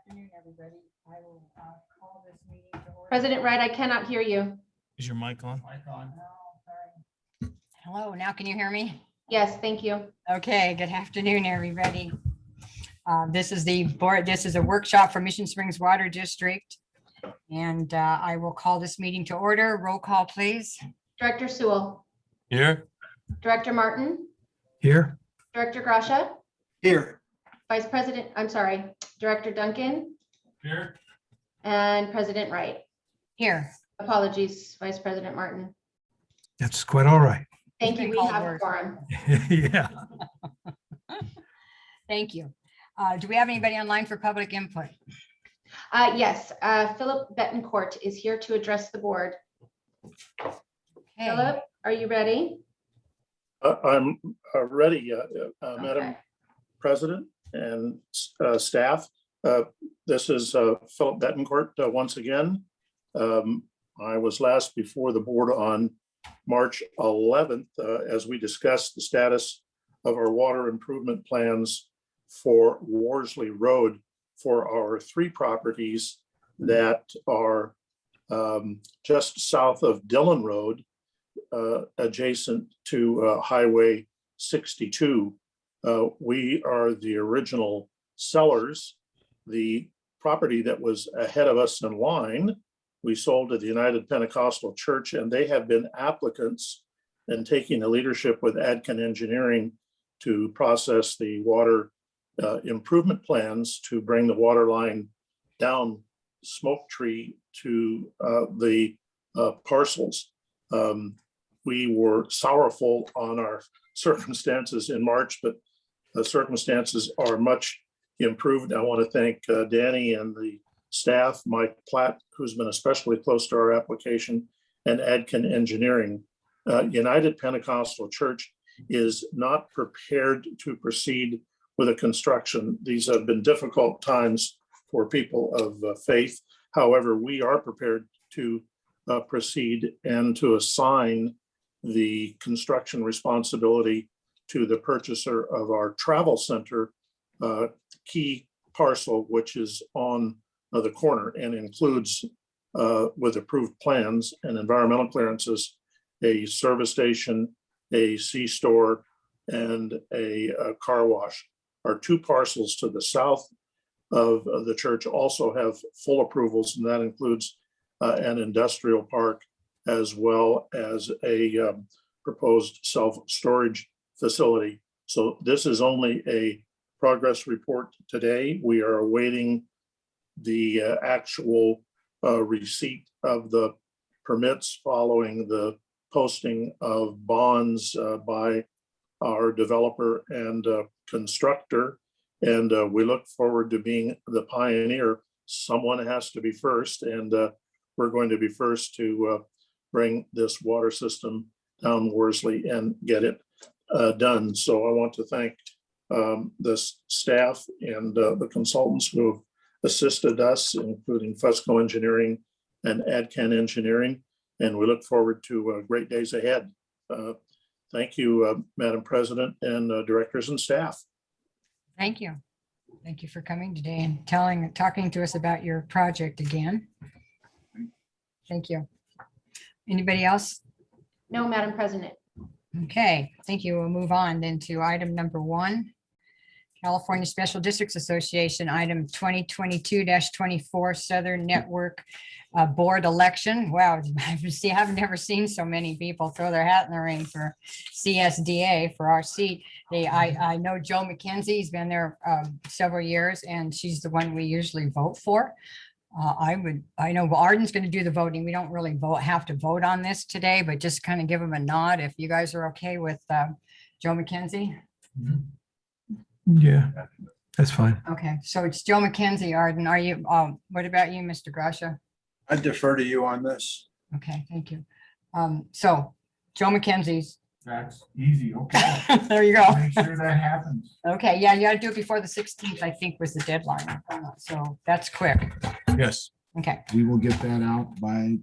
afternoon, everybody. I will call this meeting to order. President Wright, I cannot hear you. Is your mic on? No, sorry. Hello, now can you hear me? Yes, thank you. Okay, good afternoon, everybody. This is the board, this is a workshop for Mission Springs Water District. And I will call this meeting to order. Roll call, please. Director Sewell, Here. Director Martin, Here. Director Gracia, Here. Vice President, I'm sorry, Director Duncan, Here. and President Wright. Here. Apologies, Vice President Martin. That's quite all right. Thank you. been We called have a worse. quorum. Yeah. Thank you. Do we have anybody online for public input? Yes, Philip Betancourt is here to address the board. Okay. Philip, are you ready? I'm ready, Madam Okay. President and staff. This is Philip Betancourt once again. I was last before the board on March 11th as we discussed the status of our water improvement plans for Worsley Road for our 3 properties that are just south of Dillon Road, adjacent to Highway 62. We are the original sellers. The property that was ahead of us in line, we sold to the United Pentecostal Church, and they have been applicants and taking the leadership with Adkin Engineering to process the water improvement plans to bring the water line down Smoke Tree to the parcels. We were sorrowful on our circumstances in March, but the circumstances are much improved. I want to thank Danny and the staff, Mike Platt, who's been especially close to our application, and Adkin Engineering. United Pentecostal Church is not prepared to proceed with a construction. These have been difficult times for people of faith. However, we are prepared to proceed and to assign the construction responsibility to the purchaser of our travel center key parcel, which is on the corner and includes with approved plans and environmental clearances, a service station, a C-store, and a car wash. Our 2 parcels to the south of the church also have full approvals, and that includes an industrial park as well as a proposed self-storage facility. So this is only a progress report today. We are awaiting the actual receipt of the permits following the posting of bonds by our developer and constructor. And we look forward to being the pioneer. Someone has to be first, and we're going to be first to bring this water system down Worsley and get it done. So I want to thank the staff and the consultants who have assisted us, including Fusco Engineering and Adcan Engineering, and we look forward to great days ahead. Thank you, Madam President and directors and staff. Thank you. Thank you for coming today and talking to us about your project again. Thank you. Anybody else? No, Madam President. Okay, thank you. We'll move on then to item number 1. California Special Districts Association, item 2022-24 Southern Network Board election. Wow, I've never seen so many people throw their hat in the ring for CSDA for our seat. I know Joe McKenzie's been there several years, and she's the one we usually vote for. I know Arden's going to do the voting. We don't really have to vote on this today, but just kind of give them a nod if you guys are okay with Joe McKenzie. Yeah, that's fine. Okay, so it's Joe McKenzie. Arden, are you, what about you, Mr. Gracia? I defer to you on this. Okay, thank you. So Joe McKenzie's, That's easy. Okay. there you go. Make sure that happens. Okay, yeah, you gotta do it before the 16th, I think was the deadline. So that's quick. Yes. Okay, We will get that out by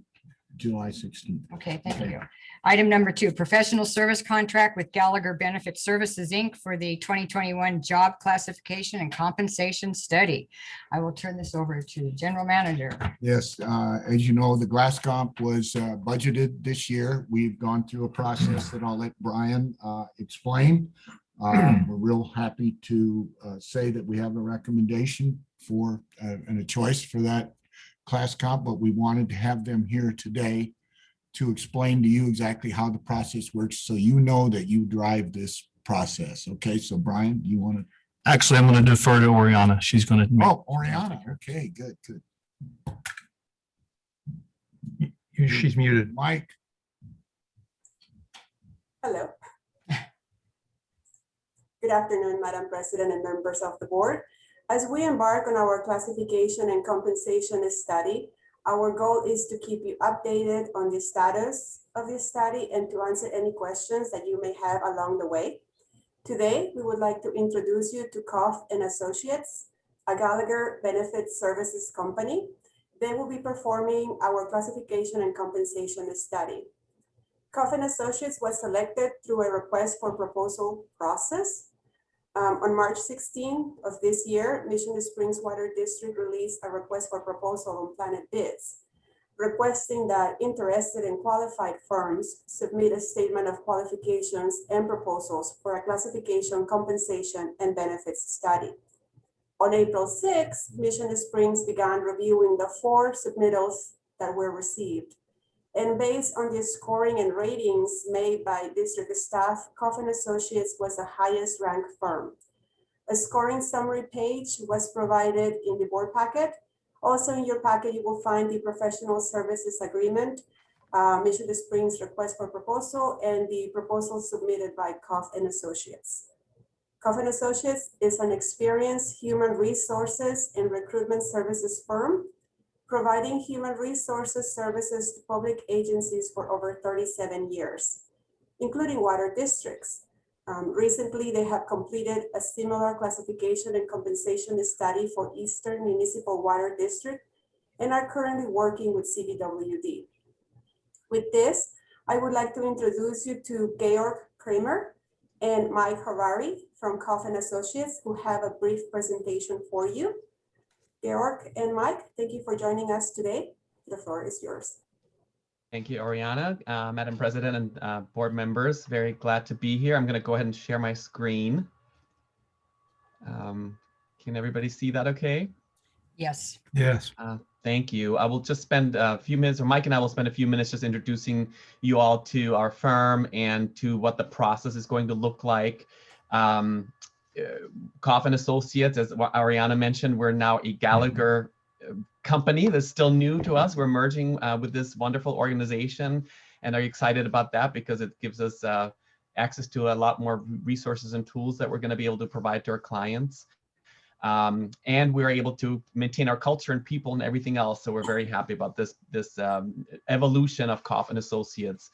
July 16th. Okay, thank you. Item number 2, professional service contract with Gallagher Benefit Services, Inc. for the 2021 job classification and compensation study. I will turn this over to General Manager. Yes, as you know, the glass comp was budgeted this year. We've gone through a process that I'll let Brian explain. We're real happy to say that we have a recommendation for and a choice for that class comp, but we wanted to have them here today to explain to you exactly how the process works, so you know that you drive this process. Okay, so Brian, you want to? Actually, I'm going to defer to Oriana. She's going to. Oh, Oriana. Okay, good, good. She's muted. Mike. Hello. Good afternoon, Madam President and members of the board. As we embark on our classification and compensation study, our goal is to keep you updated on the status of this study and to answer any questions that you may have along the way. Today, we would like to introduce you to Coffin Associates, a Gallagher Benefit Services company. They will be performing our classification and compensation study. Coffin Associates was selected through a request for proposal process. On March 16 of this year, Mission Springs Water District released a request for proposal on Planet Bids, requesting that interested and qualified firms submit a statement of qualifications and proposals for a classification, compensation, and benefits study. On April 6, Mission Springs began reviewing the 4 submittals that were received. And based on the scoring and ratings made by district staff, Coffin Associates was the highest ranked firm. A scoring summary page was provided in the board packet. Also in your packet, you will find the professional services agreement, Mission Springs request for proposal, and the proposal submitted by Coffin Associates. Coffin Associates is an experienced human resources and recruitment services firm, providing human resources services to public agencies for over 37 years, including water districts. Recently, they have completed a similar classification and compensation study for Eastern Municipal Water District and are currently working with CBWD. With this, I would like to introduce you to Georg Kramer and Mike Harari from Coffin Associates, who have a brief presentation for you. Georg and Mike, thank you for joining us today. The floor is yours. Thank you, Oriana, Madam President and board members. Very glad to be here. I'm going to go ahead and share my screen. Can everybody see that okay? Yes. Yes. Thank you. I will just spend a few minutes, or Mike and I will spend a few minutes just introducing you all to our firm and to what the process is going to look like. Coffin Associates, as Ariana mentioned, we're now a Gallagher company that's still new to us. We're merging with this wonderful organization and are excited about that because it gives us access to a lot more resources and tools that we're going to be able to provide to our clients. And we're able to maintain our culture and people and everything else. So we're very happy about this evolution of Coffin Associates.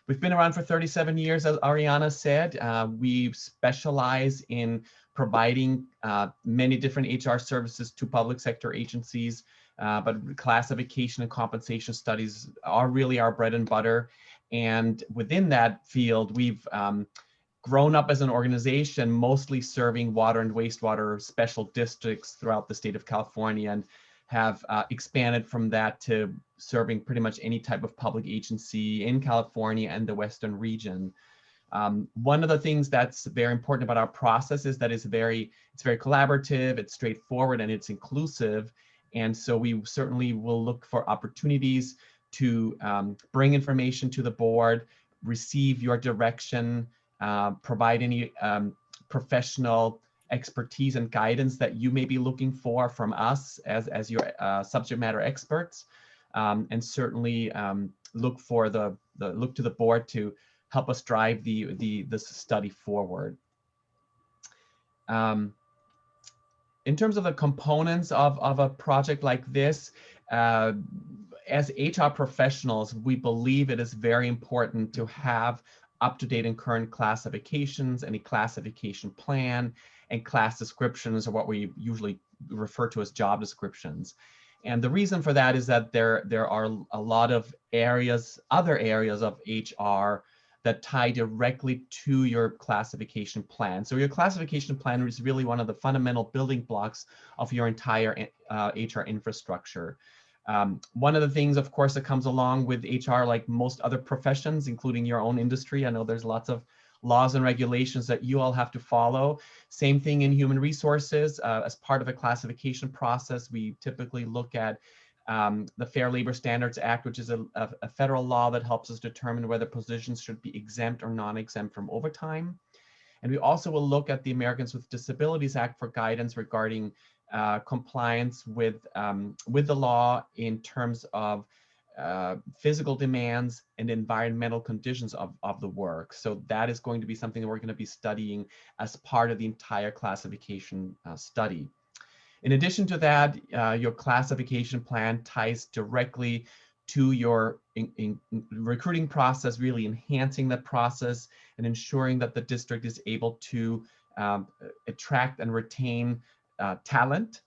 We've been around for 37 years, as Ariana said. We specialize in providing many different HR services to public sector agencies, but classification and compensation studies are really our bread and butter. And within that field, we've grown up as an organization, mostly serving water and wastewater special districts throughout the state of California, and have expanded from that to serving pretty much any type of public agency in California and the Western region. One of the things that's very important about our process is that it's very collaborative, it's straightforward, and it's inclusive. And so we certainly will look for opportunities to bring information to the board, receive your direction, provide any professional expertise and guidance that you may be looking for from us as your subject matter experts, and certainly look to the board to help us drive the study forward. In terms of the components of a project like this, as HR professionals, we believe it is very important to have up-to-date and current classifications, any classification plan, and class descriptions, or what we usually refer to as job descriptions. And the reason for that is that there are a lot of other areas of HR that tie directly to your classification plan. So your classification plan is really one of the fundamental building blocks of your entire HR infrastructure. One of the things, of course, that comes along with HR, like most other professions, including your own industry, I know there's lots of laws and regulations that you all have to follow. Same thing in human resources. As part of a classification process, we typically look at the Fair Labor Standards Act, which is a federal law that helps us determine whether positions should be exempt or non-exempt from overtime. And we also will look at the Americans with Disabilities Act for guidance regarding compliance with the law in terms of physical demands and environmental conditions of the work. So that is going to be something that we're going to be studying as part of the entire classification study. In addition to that, your classification plan ties directly to your recruiting process, really enhancing that process and ensuring that the district is able to attract and retain talent,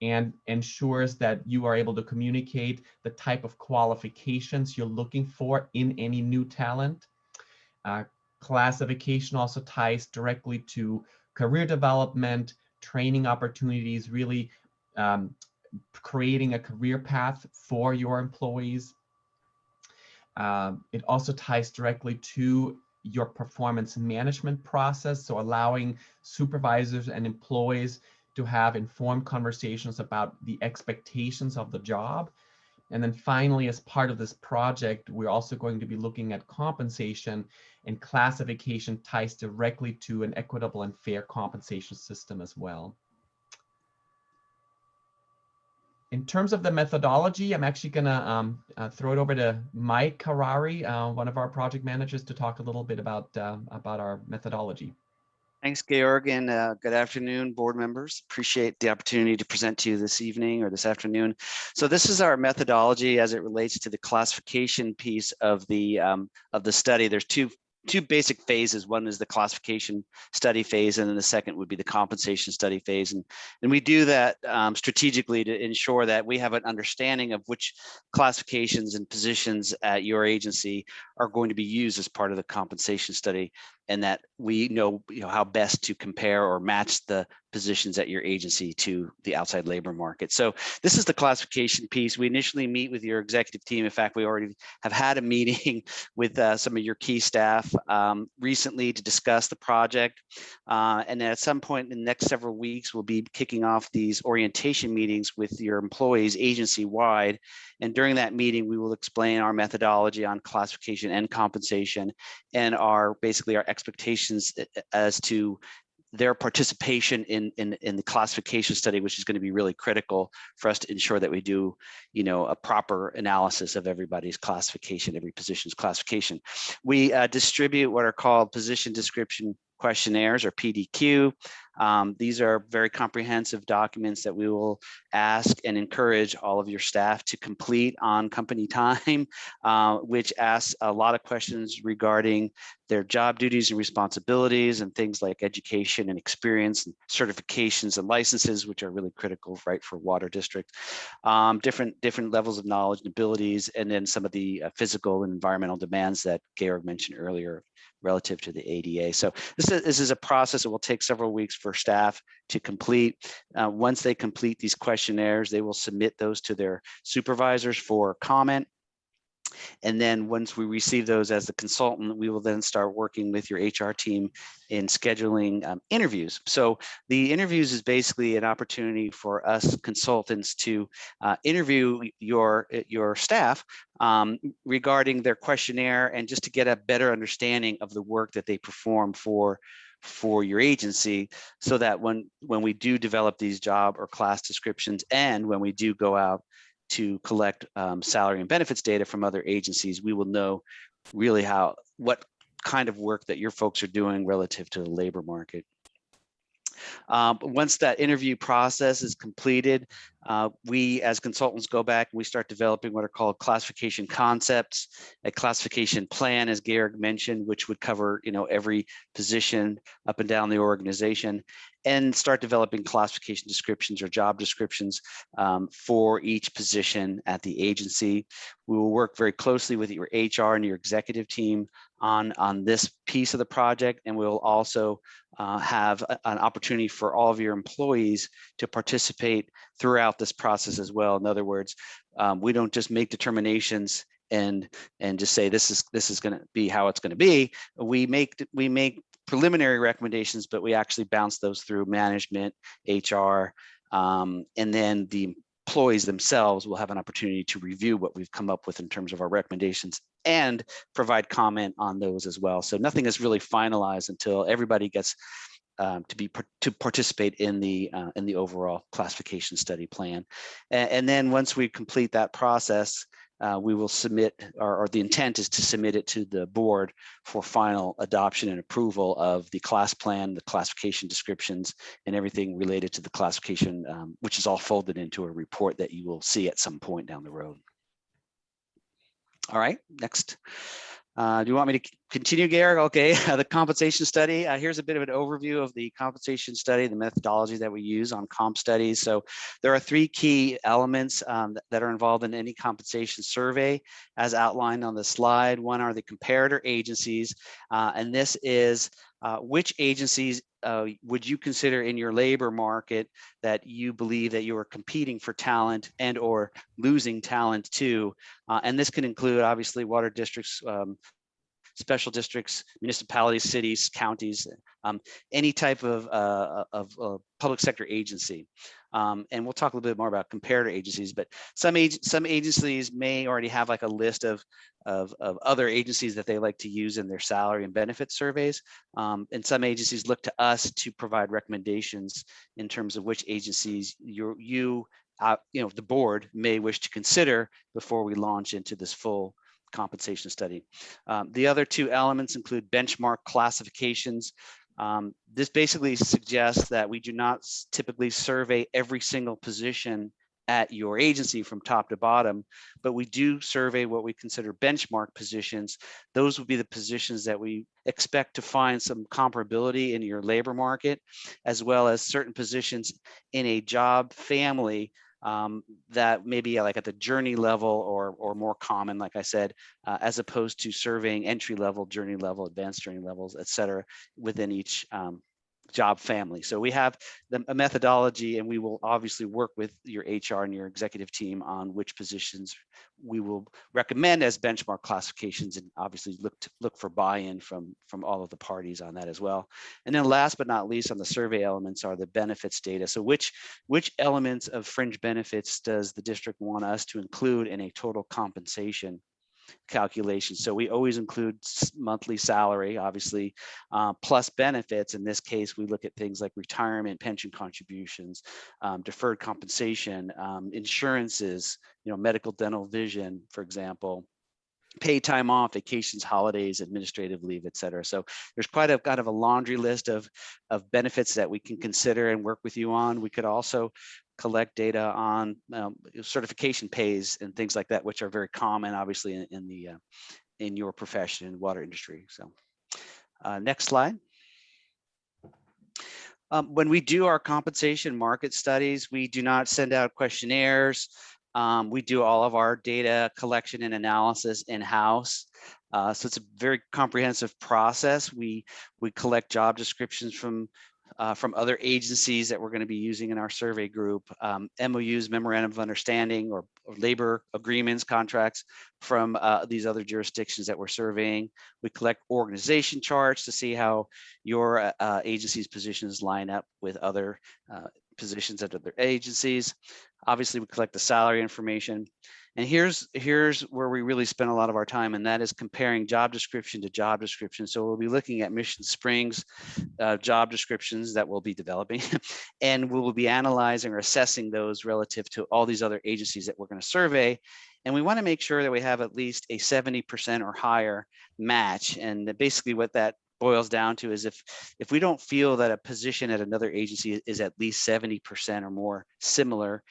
and ensures that you are able to communicate the type of qualifications you're looking for in any new talent. Classification also ties directly to career development, training opportunities, really creating a career path for your employees. It also ties directly to your performance management process, so allowing supervisors and employees to have informed conversations about the expectations of the job. And then finally, as part of this project, we're also going to be looking at compensation, and classification ties directly to an equitable and fair compensation system as well. In terms of the methodology, I'm actually gonna throw it over to Mike Harari, one of our project managers, to talk a little bit about our methodology. Thanks, Georg, and good afternoon, board members. Appreciate the opportunity to present to you this evening or this afternoon. So this is our methodology as it relates to the classification piece of the study. There's two basic phases. One is the classification study phase, and then the second would be the compensation study phase. And we do that strategically to ensure that we have an understanding of which classifications and positions at your agency are going to be used as part of the compensation study, and that we know, how best to compare or match the positions at your agency to the outside labor market. So this is the classification piece. We initially meet with your executive team. In fact, we already have had a meeting with some of your key staff recently to discuss the project. And then at some point in the next several weeks, we'll be kicking off these orientation meetings with your employees agency-wide. And during that meeting, we will explain our methodology on classification and compensation, and basically our expectations as to their participation in the classification study, which is going to be really critical for us to ensure that we do, a proper analysis of everybody's classification, every position's classification. We distribute what are called position description questionnaires, or PDQ. These are very comprehensive documents that we will ask and encourage all of your staff to complete on company time, which asks a lot of questions regarding their job duties and responsibilities, and things like education and experience and certifications and licenses, which are really critical, right, for water district. Different levels of knowledge and abilities, and then some of the physical and environmental demands that Georg mentioned earlier relative to the ADA. So this is a process that will take several weeks for staff to complete. Once they complete these questionnaires, they will submit those to their supervisors for comment. And then once we receive those as the consultant, we will then start working with your HR team in scheduling interviews. So the interviews is basically an opportunity for us consultants to interview your staff regarding their questionnaire, and just to get a better understanding of the work that they perform for your agency, so that when we do develop these job or class descriptions, and when we do go out to collect salary and benefits data from other agencies, we will know really what kind of work that your folks are doing relative to the labor market. But once that interview process is completed, we as consultants go back and we start developing what are called classification concepts, a classification plan, as Garrick mentioned, which would cover, every position up and down the organization, and start developing classification descriptions or job descriptions for each position at the agency. We will work very closely with your HR and your executive team on this piece of the project, and we'll also have an opportunity for all of your employees to participate throughout this process as well. In other words, we don't just make determinations and just say this is going to be how it's going to be. We make preliminary recommendations, but we actually bounce those through management, HR, and then the employees themselves will have an opportunity to review what we've come up with in terms of our recommendations and provide comment on those as well. So nothing is really finalized until everybody gets to participate in the overall classification study plan. And then once we complete that process, we will submit, or the intent is to submit it to the board for final adoption and approval of the class plan, the classification descriptions, and everything related to the classification, which is all folded into a report that you will see at some point down the road. All right, next. Do you want me to continue, Garrick? Okay, the compensation study. Here's a bit of an overview of the compensation study, the methodology that we use on comp studies. So there are 3 key elements that are involved in any compensation survey, as outlined on the slide. One are the comparator agencies, and this is which agencies would you consider in your labor market that you believe that you are competing for talent and or losing talent to, and this can include obviously water districts, special districts, municipalities, cities, counties, any type of public sector agency. And we'll talk a little bit more about comparator agencies, but some agencies may already have like a list of other agencies that they like to use in their salary and benefit surveys. And some agencies look to us to provide recommendations in terms of which agencies the board may wish to consider before we launch into this full compensation study. The other 2 elements include benchmark classifications. This basically suggests that we do not typically survey every single position at your agency from top to bottom, but we do survey what we consider benchmark positions. Those would be the positions that we expect to find some comparability in your labor market, as well as certain positions in a job family that maybe like at the journey level or more common, like I said, as opposed to surveying entry level, journey level, advanced journey levels, et cetera, within each job family. So we have a methodology, and we will obviously work with your HR and your executive team on which positions we will recommend as benchmark classifications, and obviously look for buy-in from all of the parties on that as well. And then last but not least on the survey elements are the benefits data. So which elements of fringe benefits does the district want us to include in a total compensation calculation? So we always include monthly salary, obviously, plus benefits. In this case, we look at things like retirement, pension contributions, deferred compensation, insurances, medical, dental, vision, for example, paid time off, vacations, holidays, administrative leave, et cetera. So there's quite a kind of a laundry list of benefits that we can consider and work with you on. We could also collect data on certification pays and things like that, which are very common, obviously, in your profession, in the water industry. So next slide. When we do our compensation market studies, we do not send out questionnaires. We do all of our data collection and analysis in-house. So it's a very comprehensive process. We collect job descriptions from other agencies that we're going to be using in our survey group, MOUs, memorandum of understanding, or labor agreements, contracts from these other jurisdictions that we're surveying. We collect organization charts to see how your agency's positions line up with other positions at other agencies. Obviously, we collect the salary information. And here's where we really spend a lot of our time, and that is comparing job description to job description. So we'll be looking at Mission Springs job descriptions that we'll be developing, and we will be analyzing or assessing those relative to all these other agencies that we're going to survey. And we want to make sure that we have at least a 70% or higher match. And basically what that boils down to is if we don't feel that a position at another agency is at least 70% or more similar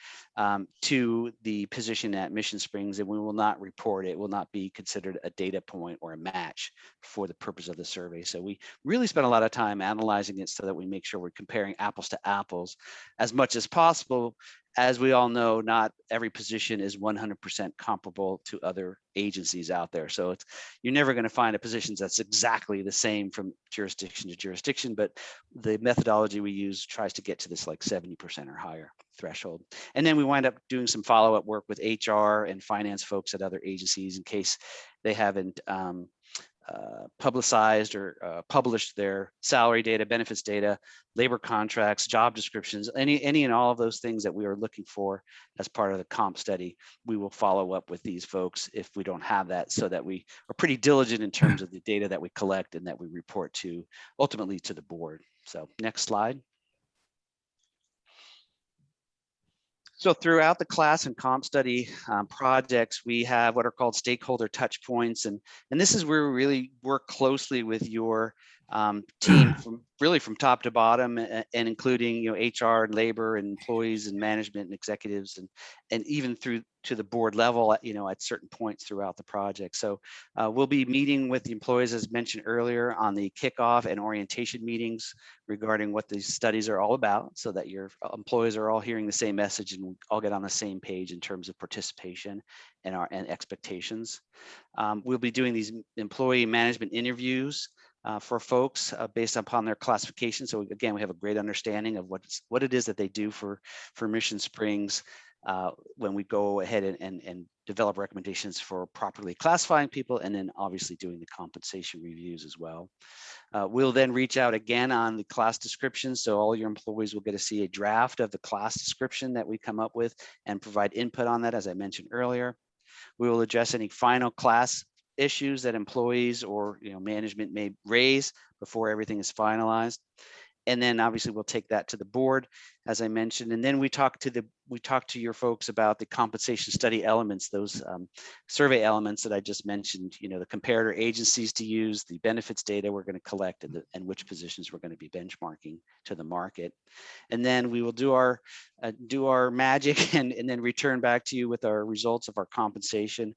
to the position at Mission Springs, then we will not report it. It will not be considered a data point or a match for the purpose of the survey. So we really spend a lot of time analyzing it so that we make sure we're comparing apples to apples as much as possible. As we all know, not every position is 100% comparable to other agencies out there. So you're never going to find a position that's exactly the same from jurisdiction to jurisdiction, but the methodology we use tries to get to this like 70% or higher threshold. And then we wind up doing some follow-up work with HR and finance folks at other agencies in case they haven't publicized or published their salary data, benefits data, labor contracts, job descriptions, any and all of those things that we are looking for as part of the comp study. We will follow up with these folks if we don't have that, so that we are pretty diligent in terms of the data that we collect and that we report to ultimately to the board. So next slide. So throughout the class and comp study projects, we have what are called stakeholder touch points. And this is where we really work closely with your team from top to bottom, and including HR and labor and employees and management and executives and even through to the board level at certain points throughout the project. So we'll be meeting with the employees, as mentioned earlier, on the kickoff and orientation meetings regarding what these studies are all about, so that your employees are all hearing the same message and all get on the same page in terms of participation and expectations. We'll be doing these employee management interviews for folks based upon their classification. So again, we have a great understanding of what it is that they do for Mission Springs when we go ahead and develop recommendations for properly classifying people, and then obviously doing the compensation reviews as well. We'll then reach out again on the class description. So all your employees will get to see a draft of the class description that we come up with and provide input on that, as I mentioned earlier. We will address any final class issues that employees or management may raise before everything is finalized. And then obviously we'll take that to the board, as I mentioned, and then we talk to your folks about the compensation study elements, those survey elements that I just mentioned, the comparator agencies to use, the benefits data we're going to collect, and which positions we're going to be benchmarking to the market. And then we will do our magic and then return back to you with our results of our compensation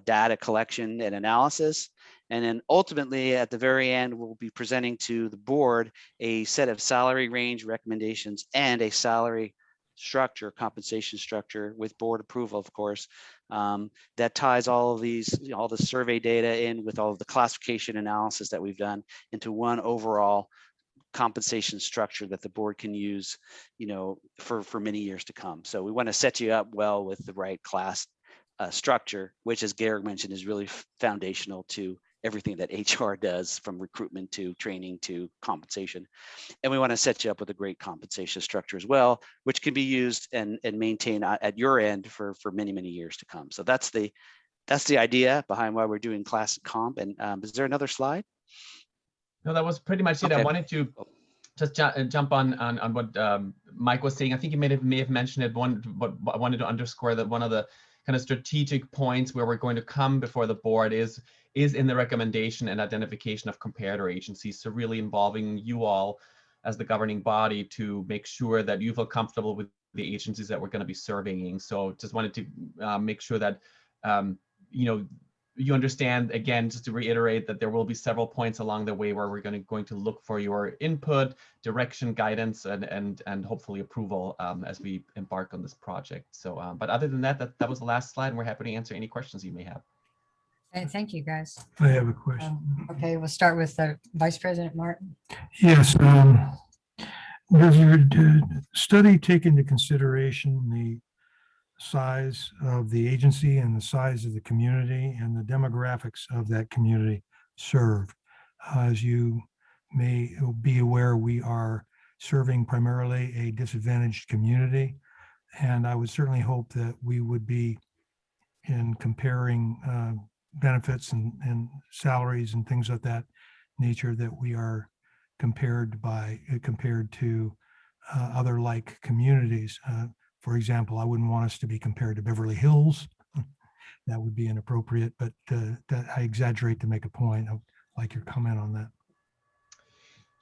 data collection and analysis. And then ultimately at the very end, we'll be presenting to the board a set of salary range recommendations and a salary structure, compensation structure with board approval, of course, that ties all of these, all the survey data in with all of the classification analysis that we've done into one overall compensation structure that the board can use, for many years to come. So we want to set you up well with the right class structure, which, as Garrick mentioned, is really foundational to everything that HR does, from recruitment to training to compensation. And we want to set you up with a great compensation structure as well, which can be used and maintained at your end for many, many years to come. So that's the idea behind why we're doing class comp. And is there another slide? No, that was pretty much it. Okay. I wanted to just jump on what Mike was saying. I think you may have mentioned it. But I wanted to underscore that one of the kind of strategic points where we're going to come before the board is in the recommendation and identification of comparator agencies. So really involving you all as the governing body to make sure that you feel comfortable with the agencies that we're going to be surveying. So just wanted to make sure that you understand, again, just to reiterate, that there will be several points along the way where we're going to look for your input, direction, guidance, and hopefully approval as we embark on this project. So, but other than that was the last slide, and we're happy to answer any questions you may have. Okay, thank you, guys. I have a question. Okay, we'll start with Vice President Martin. Yes. Does your study take into consideration the size of the agency and the size of the community and the demographics of that community served? As you may be aware, we are serving primarily a disadvantaged community, and I would certainly hope that we would be, in comparing benefits and salaries and things of that nature, that we are compared to other like communities. For example, I wouldn't want us to be compared to Beverly Hills. That would be inappropriate, but that I exaggerate to make a point. I'd like your comment on that.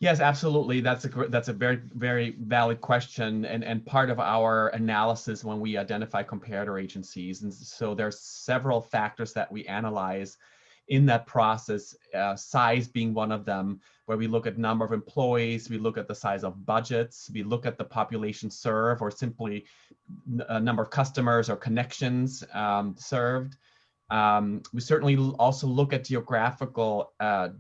Yes, absolutely. That's a very, very valid question, and part of our analysis when we identify comparator agencies. And so there's several factors that we analyze in that process, size being one of them, where we look at number of employees, we look at the size of budgets, we look at the population served, or simply number of customers or connections served. We certainly also look at geographical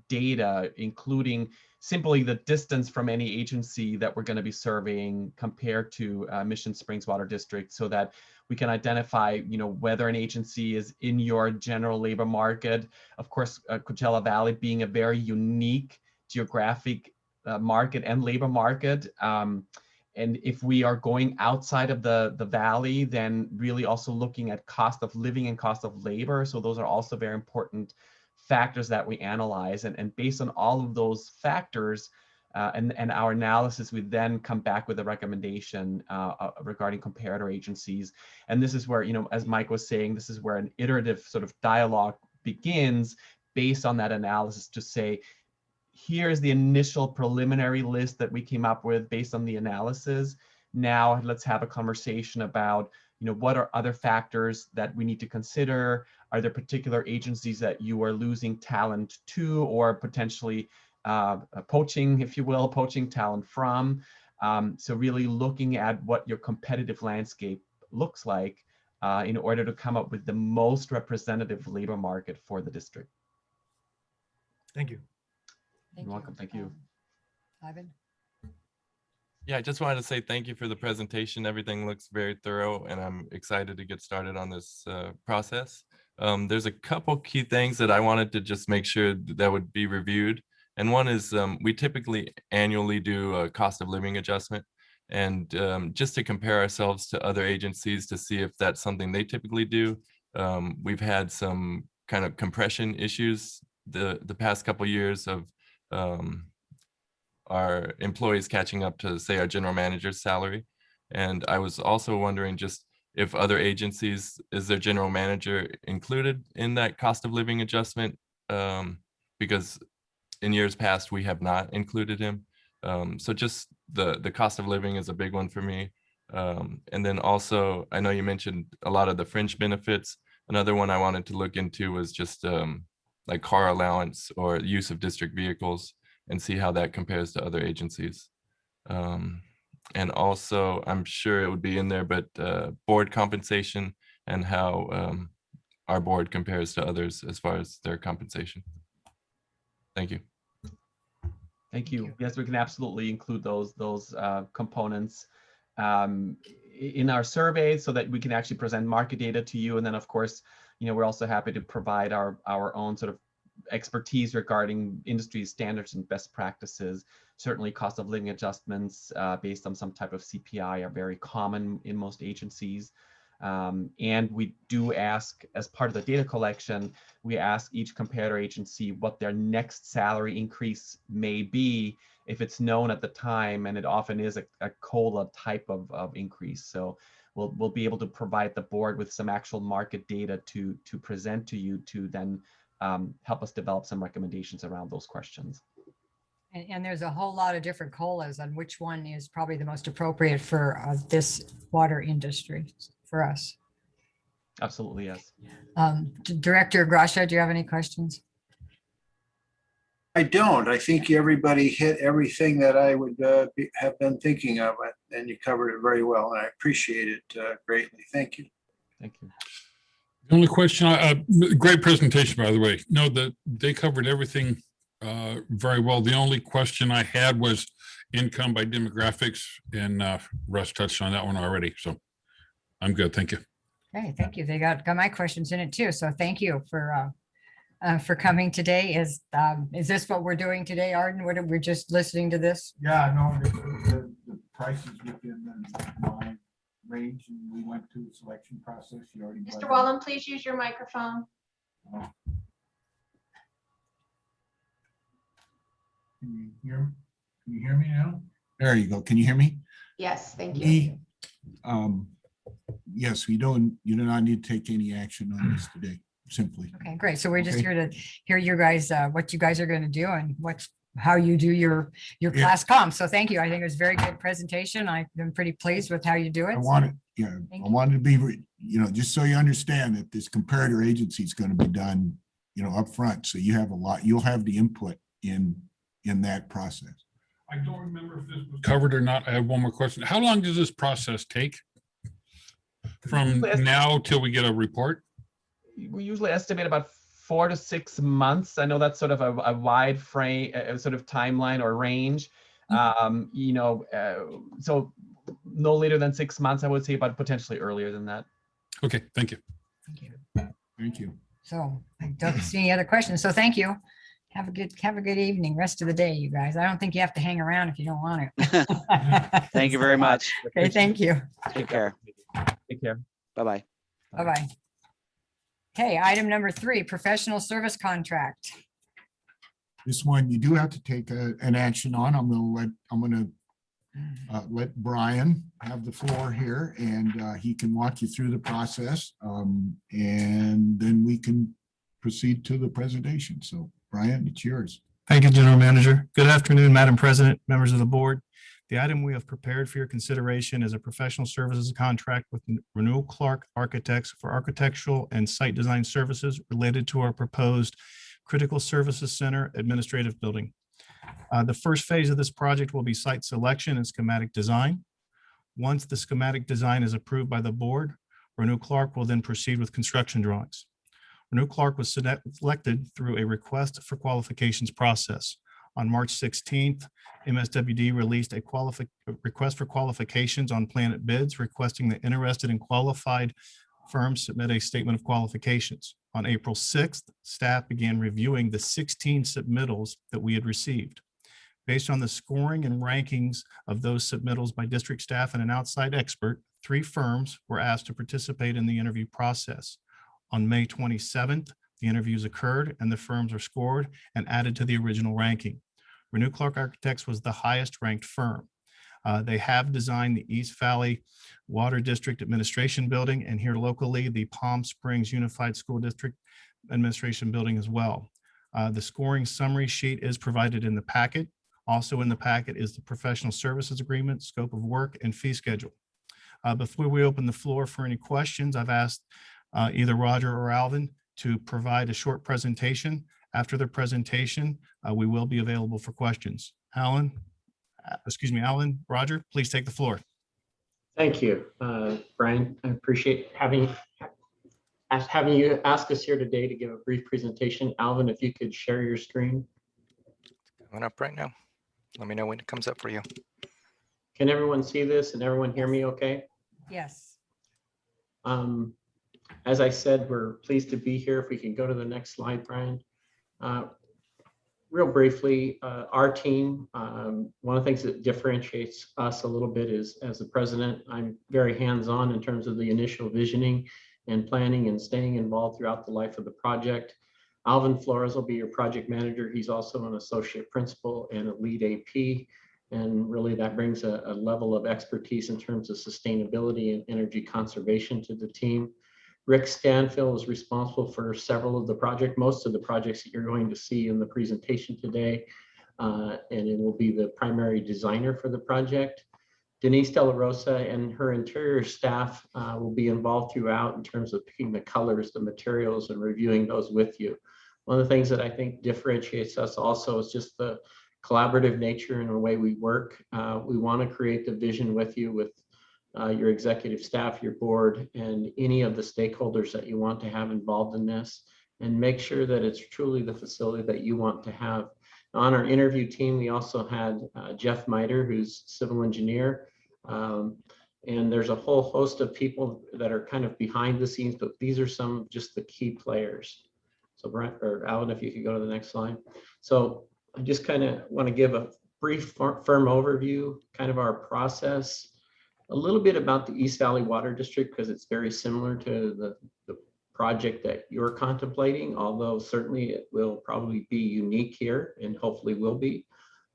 data, including simply the distance from any agency that we're going to be surveying compared to Mission Springs Water District, so that we can identify, whether an agency is in your general labor market. Of course, Coachella Valley being a very unique geographic market and labor market. And if we are going outside of the valley, then really also looking at cost of living and cost of labor. So those are also very important factors that we analyze. And based on all of those factors and our analysis, we then come back with a recommendation regarding comparator agencies. And this is where, as Mike was saying, this is where an iterative sort of dialogue begins based on that analysis to say, here's the initial preliminary list that we came up with based on the analysis. Now let's have a conversation about, what are other factors that we need to consider? Are there particular agencies that you are losing talent to, or potentially poaching, if you will, poaching talent from? So really looking at what your competitive landscape looks like in order to come up with the most representative labor market for the district. Thank you. You're welcome. Thank you. Ivan? Yeah, I just wanted to say thank you for the presentation. Everything looks very thorough, and I'm excited to get started on this process. There's a couple key things that I wanted to just make sure that would be reviewed. And one is we typically annually do a cost of living adjustment, and just to compare ourselves to other agencies to see if that's something they typically do. We've had some kind of compression issues the past couple years of our employees catching up to, say, our general manager's salary. And I was also wondering just if other agencies, is their general manager included in that cost of living adjustment? Because in years past, we have not included him. So just the cost of living is a big one for me. And then also, I know you mentioned a lot of the fringe benefits. Another one I wanted to look into was just like car allowance or use of district vehicles, and see how that compares to other agencies. And also, I'm sure it would be in there, but board compensation and how our board compares to others as far as their compensation. Thank you. Thank you. Yes, we can absolutely include those components in our survey so that we can actually present market data to you. And then, of course, we're also happy to provide our own sort of expertise regarding industry standards and best practices. Certainly cost of living adjustments based on some type of CPI are very common in most agencies. And we do ask, as part of the data collection, we ask each comparator agency what their next salary increase may be, if it's known at the time, and it often is a COLA type of increase. So we'll be able to provide the board with some actual market data to present to you to then help us develop some recommendations around those questions. And there's a whole lot of different COLAs on which one is probably the most appropriate for this water industry for us. Absolutely, yes. Director Gracia, do you have any questions? I don't. I think everybody hit everything that I would have been thinking of, and you covered it very well, and I appreciate it greatly. Thank you. Thank you. The only question, great presentation, by the way. No, they covered everything very well. The only question I had was income by demographics, and Russ touched on that one already. So I'm good. Thank you. Okay, thank you. They got my questions in it too. So thank you for coming today. Is this what we're doing today, Arden? We're just listening to this? Yeah, no, the prices within my range, and we went through the selection process. You already. Mr. Wallen, please use your microphone. Can you hear me now? There you go. Can you hear me? Yes, thank you. Yes, you do not need to take any action on this today, simply. Okay, great. So we're just here to hear you guys, what you guys are going to do and how you do your Yeah. class comp. So thank you. I think it was a very good presentation. I've been pretty pleased with how you do it. I wanted, yeah, Thank I wanted to be, just so you understand that this comparator agency is going to be done, up front. So you have you'll have the input in that process. I don't remember if this was covered or not. I have one more question. How long does this process take? From now till we get a report? We usually estimate about 4 to 6 months. I know that's sort of a wide frame, sort of timeline or range. So no later than 6 months, I would say, but potentially earlier than that. Okay, thank you. Thank you. So I don't see any other questions. So thank you. Have a good evening, rest of the day, you guys. I don't think you have to hang around if you don't want to. Thank you very much. Okay, thank you. Take care. Take care. Bye-bye. Bye-bye. Okay, item number 3, professional service contract. This one you do have to take an action on. I'm gonna let Brian have the floor here, and he can walk you through the process, and then we can proceed to the presentation. So Brian, it's yours. Thank you, General Manager. Good afternoon, Madam President, members of the board. The item we have prepared for your consideration is a professional services contract with Renewal Clark Architects for architectural and site design services related to our proposed Critical Services Center administrative building. The first phase of this project will be site selection and schematic design. Once the schematic design is approved by the board, Renewal Clark will then proceed with construction drawings. Renewal Clark was selected through a request for qualifications process. On March 16th, MSWD released a request for qualifications on Planet Bids, requesting that interested and qualified firms submit a statement of qualifications. On April 6th, staff began reviewing the 16 submittals that we had received. Based on the scoring and rankings of those submittals by district staff and an outside expert, 3 firms were asked to participate in the interview process. On May 27th, the interviews occurred and the firms are scored and added to the original ranking. Renewal Clark Architects was the highest ranked firm. They have designed the East Valley Water District Administration Building, and here locally, the Palm Springs Unified School District Administration Building as well. The scoring summary sheet is provided in the packet. Also in the packet is the professional services agreement, scope of work, and fee schedule. Before we open the floor for any questions, I've asked either Roger or Alvin to provide a short presentation. After the presentation, we will be available for questions. Alan, Roger, please take the floor. Thank you, Brian. I appreciate having you ask us here today to give a brief presentation. Alvin, if you could share your screen. Coming up right now. Let me know when it comes up for you. Can everyone see this and everyone hear me okay? Yes. As I said, we're pleased to be here. If we can go to the next slide, Brian. Real briefly, our team, one of the things that differentiates us a little bit is, as the president, I'm very hands-on in terms of the initial visioning and planning and staying involved throughout the life of the project. Alvin Flores will be your project manager. He's also an associate principal and a lead AP. And really that brings a level of expertise in terms of sustainability and energy conservation to the team. Rick Stanfield is responsible for several of the most of the projects that you're going to see in the presentation today. And it will be the primary designer for the project. Denise De La Rosa and her interior staff will be involved throughout in terms of picking the colors, the materials, and reviewing those with you. One of the things that I think differentiates us also is just the collaborative nature and the way we work. We want to create the vision with you, with your executive staff, your board, and any of the stakeholders that you want to have involved in this, and make sure that it's truly the facility that you want to have. On our interview team, we also had Jeff Miter, who's civil engineer, and there's a whole host of people that are kind of behind the scenes, but these are some just the key players. So Brent or Alan, if you could go to the next slide. So I just kind of want to give a brief firm overview, kind of our process, a little bit about the East Valley Water District, because it's very similar to the project that you're contemplating, although certainly it will probably be unique here and hopefully will be.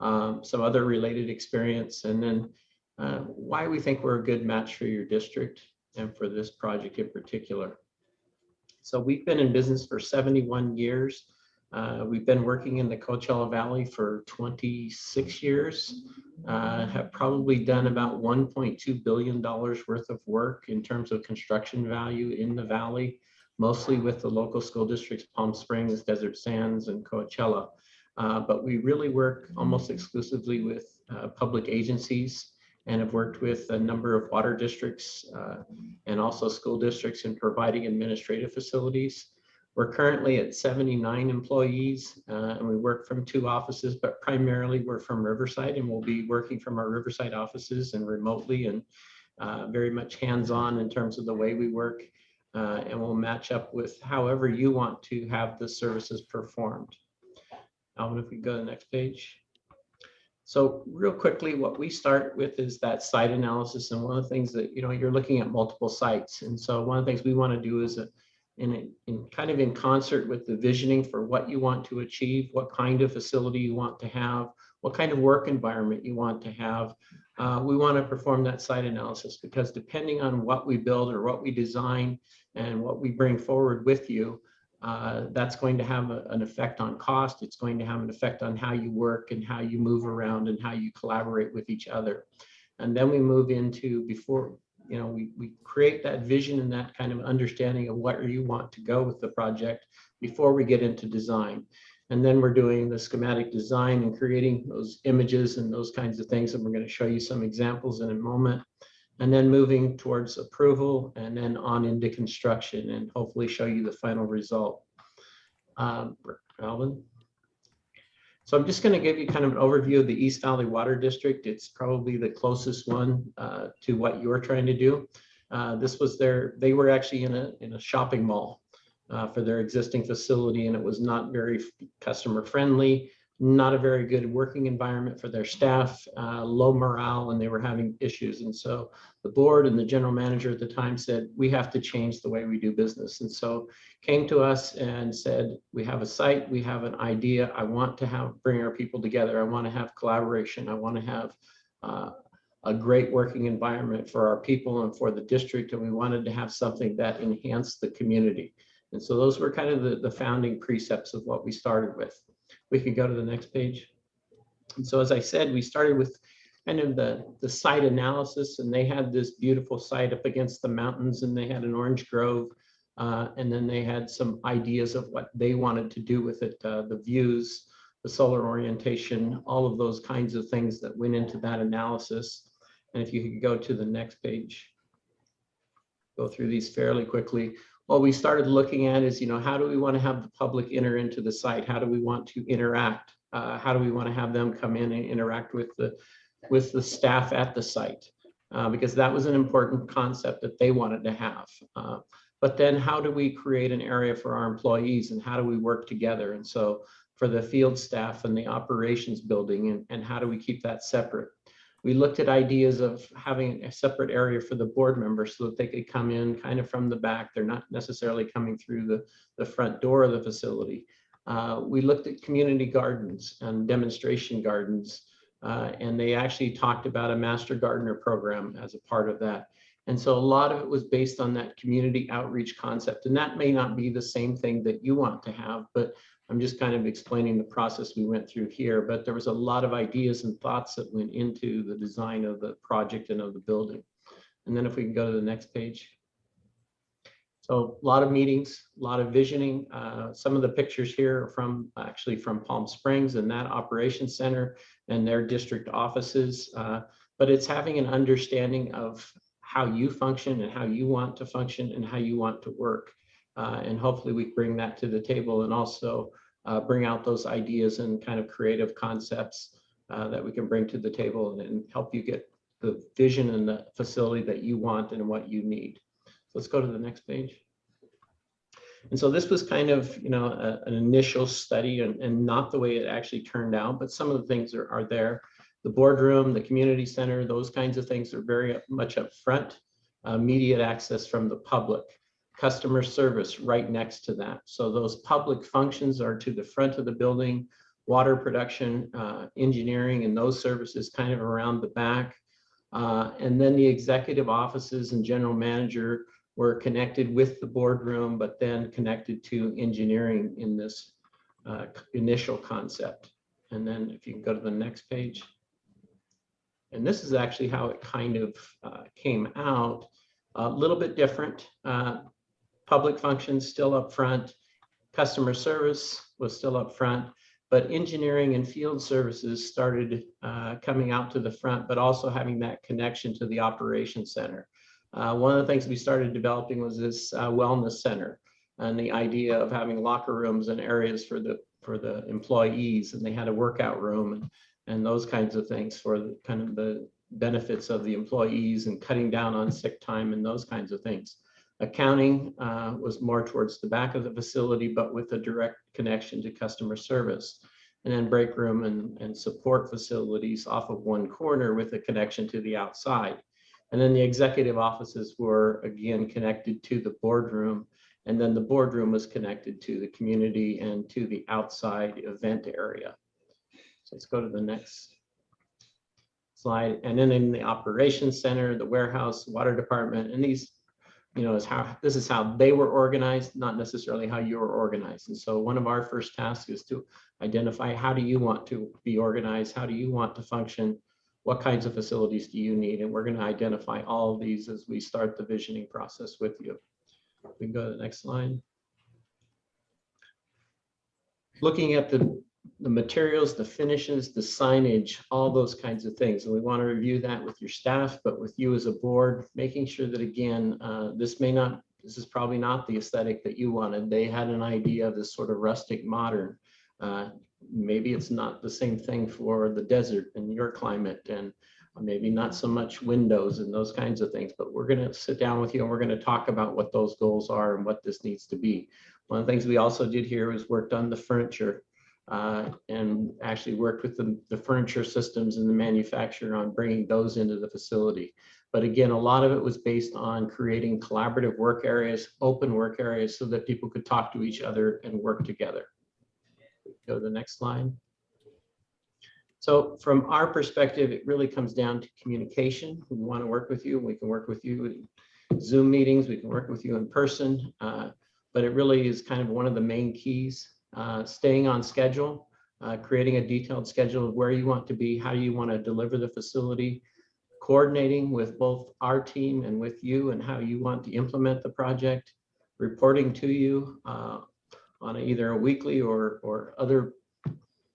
Some other related experience, and then why we think we're a good match for your district and for this project in particular. So we've been in business for 71 years. We've been working in the Coachella Valley for 26 years, have probably done about $1.2 billion worth of work in terms of construction value in the valley, mostly with the local school districts, Palm Springs, Desert Sands, and Coachella. But we really work almost exclusively with public agencies and have worked with a number of water districts and also school districts in providing administrative facilities. We're currently at 79 employees and we work from 2 offices, but primarily we're from Riverside, and we'll be working from our Riverside offices and remotely and very much hands-on in terms of the way we work. And we'll match up with however you want to have the services performed. Alvin, if we go to the next page. So real quickly, what we start with is that site analysis. And one of the things that, you're looking at multiple sites. And so one of the things we want to do is in kind of in concert with the visioning for what you want to achieve, what kind of facility you want to have, what kind of work environment you want to have. We want to perform that site analysis, because depending on what we build or what we design and what we bring forward with you, that's going to have an effect on cost. It's going to have an effect on how you work and how you move around and how you collaborate with each other. And then we move into, before, we create that vision and that kind of understanding of where you want to go with the project before we get into design. And then we're doing the schematic design and creating those images and those kinds of things. And we're going to show you some examples in a moment. And then moving towards approval and then on into construction and hopefully show you the final result. Alvin. So I'm just going to give you kind of an overview of the East Valley Water District. It's probably the closest one to what you're trying to do. This was they were actually in a shopping mall for their existing facility, and it was not very customer friendly, not a very good working environment for their staff, low morale, and they were having issues. And so the board and the general manager at the time said, we have to change the way we do business. And so came to us and said, we have a site, we have an idea. I want to bring our people together. I want to have collaboration. I want to have a great working environment for our people and for the district. And we wanted to have something that enhanced the community. And so those were kind of the founding precepts of what we started with. We can go to the next page. And so, as I said, we started with kind of the site analysis, and they had this beautiful site up against the mountains, and they had an orange grove, and then they had some ideas of what they wanted to do with it, the views, the solar orientation, all of those kinds of things that went into that analysis. And if you could go to the next page, go through these fairly quickly. What we started looking at is, how do we want to have the public enter into the site? How do we want to interact? How do we want to have them come in and interact with the staff at the site? Because that was an important concept that they wanted to have. But then how do we create an area for our employees, and how do we work together? And so for the field staff and the operations building, and how do we keep that separate? We looked at ideas of having a separate area for the board members so that they could come in kind of from the back. They're not necessarily coming through the front door of the facility. We looked at community gardens and demonstration gardens, and they actually talked about a master gardener program as a part of that. And so a lot of it was based on that community outreach concept. And that may not be the same thing that you want to have, but I'm just kind of explaining the process we went through here. But there was a lot of ideas and thoughts that went into the design of the project and of the building. And then if we can go to the next page. So a lot of meetings, a lot of visioning. Some of the pictures here are actually from Palm Springs and that operations center and their district offices. But it's having an understanding of how you function and how you want to function and how you want to work. And hopefully we bring that to the table, and also bring out those ideas and kind of creative concepts that we can bring to the table and help you get the vision and the facility that you want and what you need. Let's go to the next page. And so this was kind of, an initial study and not the way it actually turned out, but some of the things are there. The boardroom, the community center, those kinds of things are very much up front. Immediate access from the public. Customer service right next to that. So those public functions are to the front of the building. Water production, engineering, and those services kind of around the back. And then the executive offices and general manager were connected with the boardroom, but then connected to engineering in this initial concept. And then if you can go to the next page. And this is actually how it kind of came out. A little bit different. Public functions still up front. Customer service was still up front, but engineering and field services started coming out to the front, but also having that connection to the operations center. One of the things we started developing was this wellness center and the idea of having locker rooms and areas for the employees, and they had a workout room and those kinds of things for the kind of the benefits of the employees and cutting down on sick time and those kinds of things. Accounting was more towards the back of the facility, but with a direct connection to customer service. And then break room and support facilities off of one corner with a connection to the outside. And then the executive offices were again connected to the boardroom. And then the boardroom was connected to the community and to the outside event area. So let's go to the next slide. And then in the operations center, the warehouse, water department, and these, this is how they were organized, not necessarily how you were organized. And so one of our first tasks is to identify, how do you want to be organized? How do you want to function? What kinds of facilities do you need? And we're going to identify all of these as we start the visioning process with you. We can go to the next slide. Looking at the materials, the finishes, the signage, all those kinds of things. And we want to review that with your staff, but with you as a board, making sure that, again, this is probably not the aesthetic that you wanted. They had an idea of this sort of rustic modern. Maybe it's not the same thing for the desert and your climate, and maybe not so much windows and those kinds of things, but we're going to sit down with you and we're going to talk about what those goals are and what this needs to be. One of the things we also did here was worked on the furniture and actually worked with the furniture systems and the manufacturer on bringing those into the facility. But again, a lot of it was based on creating collaborative work areas, open work areas, so that people could talk to each other and work together. Go to the next slide. So from our perspective, it really comes down to communication. We want to work with you. We can work with you in Zoom meetings. We can work with you in person. But it really is kind of one of the main keys. Staying on schedule, creating a detailed schedule of where you want to be, how you want to deliver the facility, coordinating with both our team and with you and how you want to implement the project, reporting to you on either a weekly or other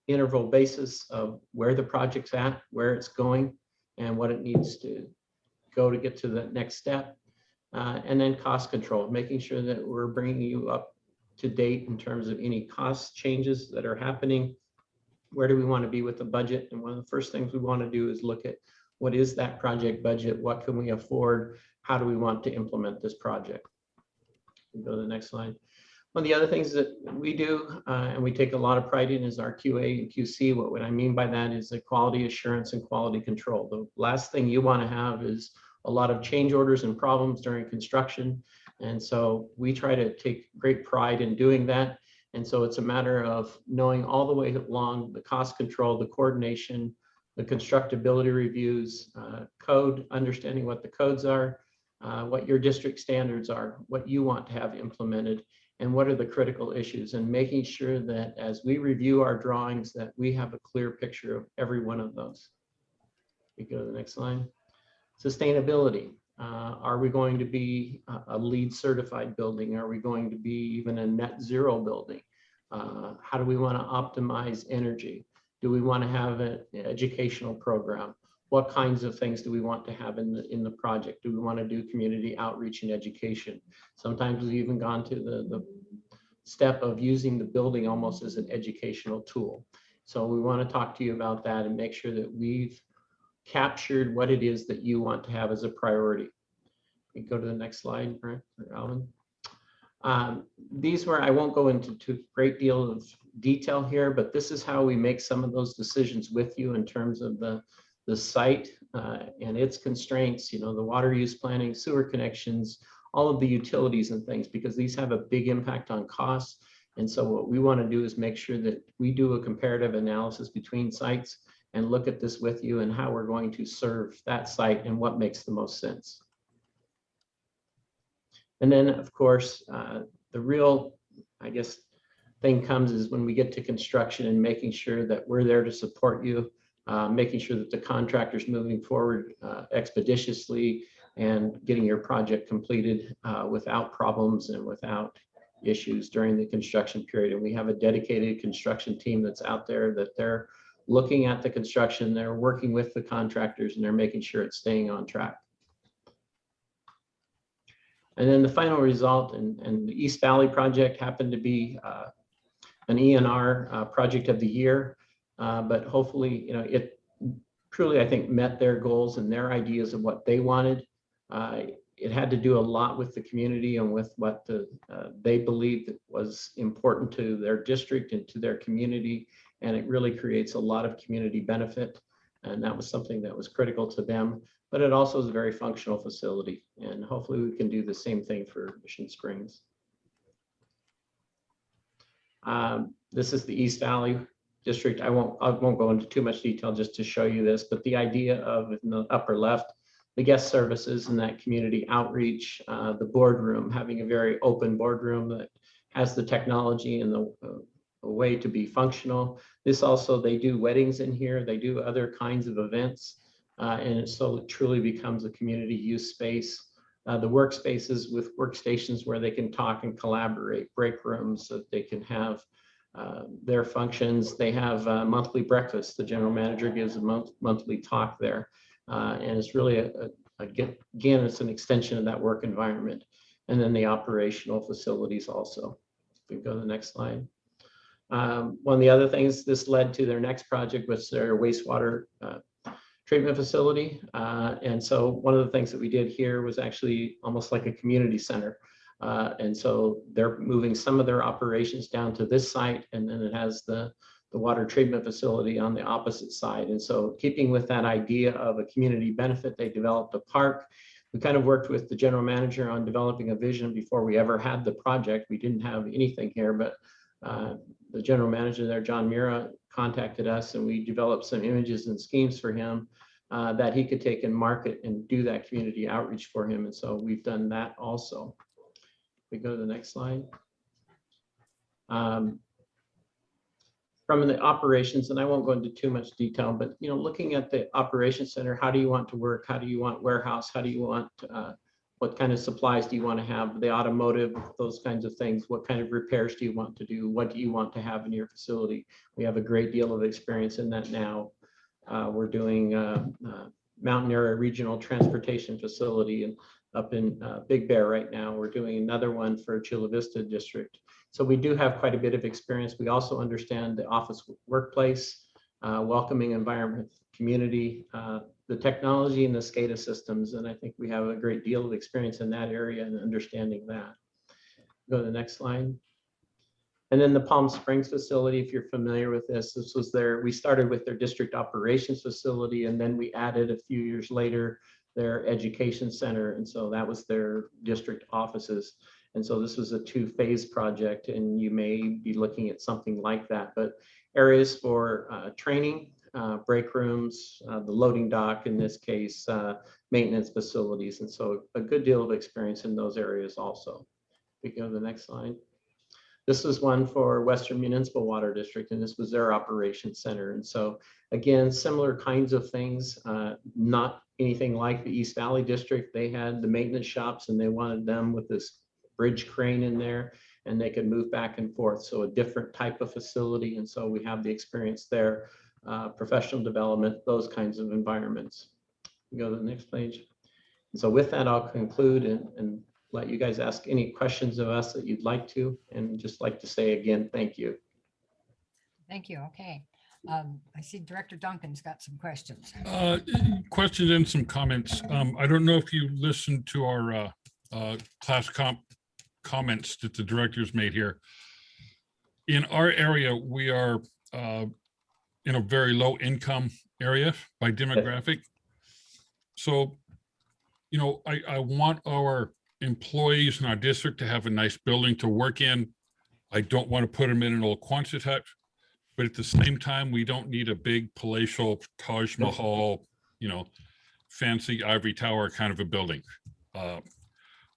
interval basis of where the project's at, where it's going, and what it needs to go to get to the next step. And then cost control, making sure that we're bringing you up to date in terms of any cost changes that are happening. Where do we want to be with the budget? And one of the first things we want to do is look at what is that project budget? What can we afford? How do we want to implement this project? Go to the next slide. One of the other things that we do and we take a lot of pride in is our QA and QC. What I mean by that is the quality assurance and quality control. The last thing you want to have is a lot of change orders and problems during construction. And so we try to take great pride in doing that. And so it's a matter of knowing all the way along the cost control, the coordination, the constructability reviews, code, understanding what the codes are, what your district standards are, what you want to have implemented, and what are the critical issues, and making sure that as we review our drawings that we have a clear picture of every one of those. We go to the next slide. Sustainability. Are we going to be a LEED certified building? Are we going to be even a net zero building? How do we want to optimize energy? Do we want to have an educational program? What kinds of things do we want to have in the project? Do we want to do community outreach and education? Sometimes we've even gone to the step of using the building almost as an educational tool. So we want to talk to you about that and make sure that we've captured what it is that you want to have as a priority. We go to the next slide, right, Alvin. These were, I won't go into too great deal of detail here, but this is how we make some of those decisions with you in terms of the site and its constraints, the water use planning, sewer connections, all of the utilities and things, because these have a big impact on costs. And so what we want to do is make sure that we do a comparative analysis between sites and look at this with you and how we're going to serve that site and what makes the most sense. And then, of course, the real, I guess, thing comes is when we get to construction and making sure that we're there to support you, making sure that the contractor's moving forward expeditiously and getting your project completed without problems and without issues during the construction period. And we have a dedicated construction team that's out there, that they're looking at the construction, they're working with the contractors, and they're making sure it's staying on track. And then the final result, and the East Valley project happened to be an ENR project of the year, but hopefully, you know, it truly, I think, met their goals and their ideas of what they wanted. It had to do a lot with the community and with what they believed was important to their district and to their community, and it really creates a lot of community benefit. And that was something that was critical to them, but it also is a very functional facility, and hopefully we can do the same thing for Mission Springs. This is the East Valley district. I won't go into too much detail just to show you this, but the idea of, in the upper left, the guest services and that community outreach, the boardroom, having a very open boardroom that has the technology and the way to be functional. This also, they do weddings in here, they do other kinds of events, and it so truly becomes a community use space. The workspaces with workstations where they can talk and collaborate, break rooms so that they can have their functions. They have monthly breakfast. The general manager gives a monthly talk there. And it's really, again, it's an extension of that work environment. And then the operational facilities also. If we go to the next slide. One of the other things this led to their next project was their wastewater treatment facility. And so one of the things that we did here was actually almost like a community center. And so they're moving some of their operations down to this site, and then it has the water treatment facility on the opposite side. And so keeping with that idea of a community benefit, they developed a park. We kind of worked with the general manager on developing a vision before we ever had the project. We didn't have anything here, but the general manager there, John Mira, contacted us, and we developed some images and schemes for him that he could take and market and do that community outreach for him. And so we've done that also. We go to the next slide. From the operations, and I won't go into too much detail, but you know, looking at the operations center, how do you want to work? How do you want warehouse? How do you want, what kind of supplies do you want to have? The automotive, those kinds of things. What kind of repairs do you want to do? What do you want to have in your facility? We have a great deal of experience in that now. We're doing Mountain Area Regional Transportation Facility and up in Big Bear right now. We're doing another one for Chula Vista District. So we do have quite a bit of experience. We also understand the office workplace, welcoming environment, community, the technology and the SCADA systems. And I think we have a great deal of experience in that area and understanding that. Go to the next slide. And then the Palm Springs facility, if you're familiar with this, this was we started with their district operations facility, and then we added a few years later their education center. And so that was their district offices. And so this was a two-phase project, and you may be looking at something like that, but areas for training, break rooms, the loading dock, in this case, maintenance facilities. And so a good deal of experience in those areas also. We go to the next slide. This is one for Western Municipal Water District, and this was their operations center. And so again, similar kinds of things, not anything like the East Valley District. They had the maintenance shops, and they wanted them with this bridge crane in there, and they could move back and forth. So a different type of facility. And so we have the experience there, professional development, those kinds of environments. We go to the next page. And so with that, I'll conclude and let you guys ask any questions of us that you'd like to, and just like to say again, thank you. Thank you. Okay. I see Director Duncan's got some questions. Questions and some comments. I don't know if you listened to our class comments that the directors made here. In our area, we are in a very low income area by demographic. So, you know, I want our employees in our district to have a nice building to work in. I don't want to put them in an old Quonset hut, but at the same time, we don't need a big palatial Taj Mahal, you know, fancy ivory tower kind of a building.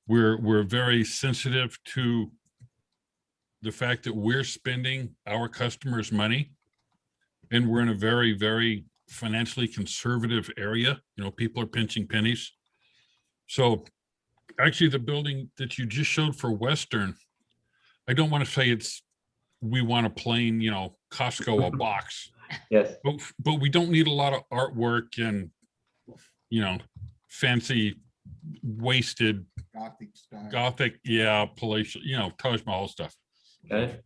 We're very sensitive to the fact that we're spending our customers' money and we're in a very, very financially conservative area. You know, people are pinching pennies. So actually the building that you just showed for Western, I don't want to say we want a plain, you know, Costco, a box. Yes. But we don't need a lot of artwork and, you know, fancy wasted Gothic style. Gothic, yeah, palatial, you know, Taj Mahal stuff. Okay.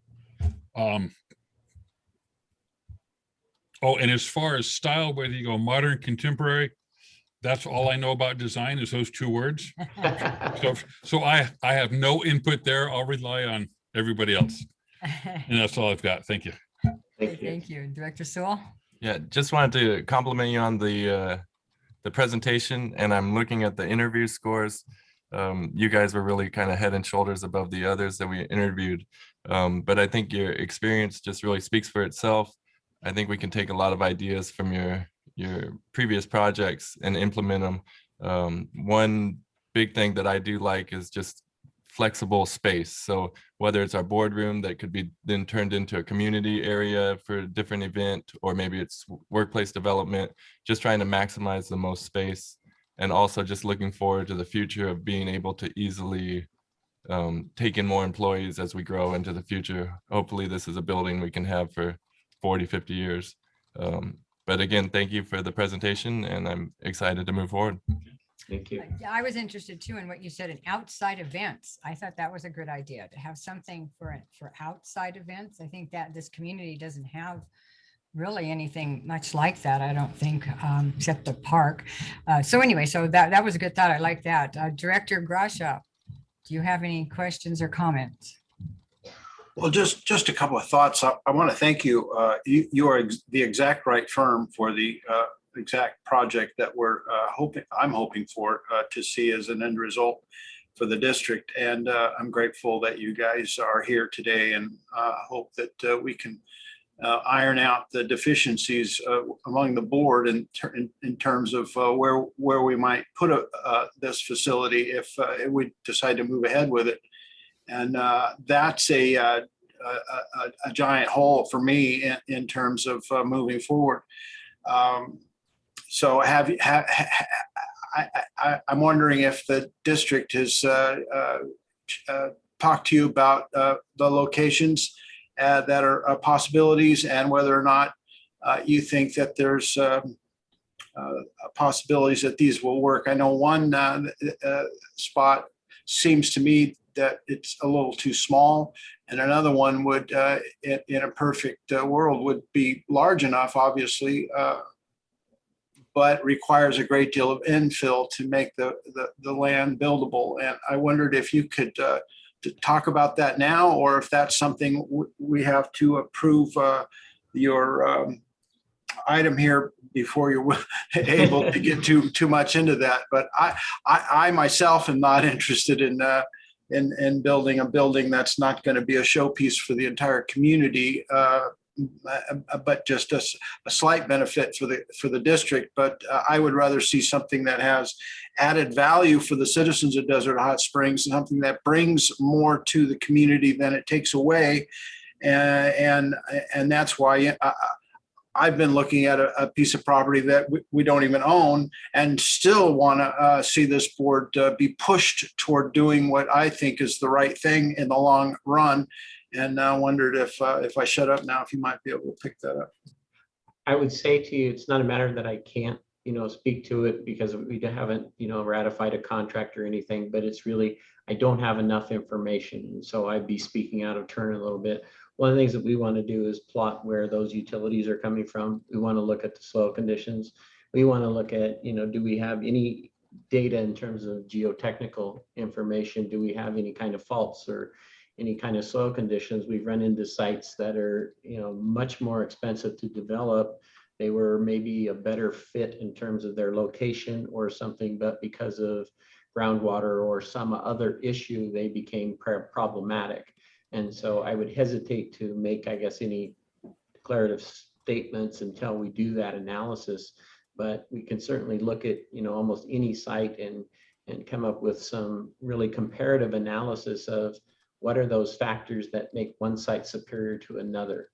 Oh, and as far as style, whether you go modern, contemporary, that's all I know about design is those two words. So I have no input there. I'll rely on everybody else. And that's all I've got. Thank you. Thank you. Director Sewell? Yeah, just wanted to compliment you on the presentation, and I'm looking at the interview scores. You guys were really kind of head and shoulders above the others that we interviewed. But I think your experience just really speaks for itself. I think we can take a lot of ideas from your previous projects and implement them. One big thing that I do like is just flexible space. So whether it's our boardroom that could be then turned into a community area for a different event, or maybe it's workplace development, just trying to maximize the most space. And also just looking forward to the future of being able to easily take in more employees as we grow into the future. Hopefully this is a building we can have for 40, 50 years. But again, thank you for the presentation, and I'm excited to move forward. Thank you. Yeah, I was interested too in what you said in outside events. I thought that was a good idea to have something for outside events. I think that this community doesn't have really anything much like that, I don't think, except the park. So anyway, so that was a good thought. I like that. Director Grasha, do you have any questions or comments? Well, just a couple of thoughts. I want to thank you. You are the exact right firm for the exact project that I'm hoping for to see as an end result for the district. And I'm grateful that you guys are here today, and hope that we can iron out the deficiencies among the board in terms of where we might put this facility if we decide to move ahead with it. And that's a giant hole for me in terms of moving forward. So I'm wondering if the district has talked to you about the locations that are possibilities, and whether or not you think that there's possibilities that these will work. I know one spot seems to me that it's a little too small, and another one would, in a perfect world, would be large enough, obviously, but requires a great deal of infill to make the land buildable. And I wondered if you could to talk about that now, or if that's something we have to approve your item here before you're able to get too much into that. But I myself am not interested in building a building that's not going to be a showpiece for the entire community, but just a slight benefit for the district. But I would rather see something that has added value for the citizens of Desert Hot Springs, something that brings more to the community than it takes away. And that's why I've been looking at a piece of property that we don't even own, and still want to see this board be pushed toward doing what I think is the right thing in the long run. And I wondered if I shut up now, if you might be able to pick that up. I would say to you, it's not a matter that I can't, speak to it because we haven't, ratified a contract or anything, but it's really, I don't have enough information. And so I'd be speaking out of turn a little bit. One of the things that we want to do is plot where those utilities are coming from. We want to look at the soil conditions. We want to look at, do we have any data in terms of geotechnical information? Do we have any kind of faults or any kind of soil conditions? We've run into sites that are, much more expensive to develop. They were maybe a better fit in terms of their location or something, but because of groundwater or some other issue, they became problematic. And so I would hesitate to make, I guess, any declarative statements until we do that analysis. But we can certainly look at, almost any site and come up with some really comparative analysis of what are those factors that make one site superior to another?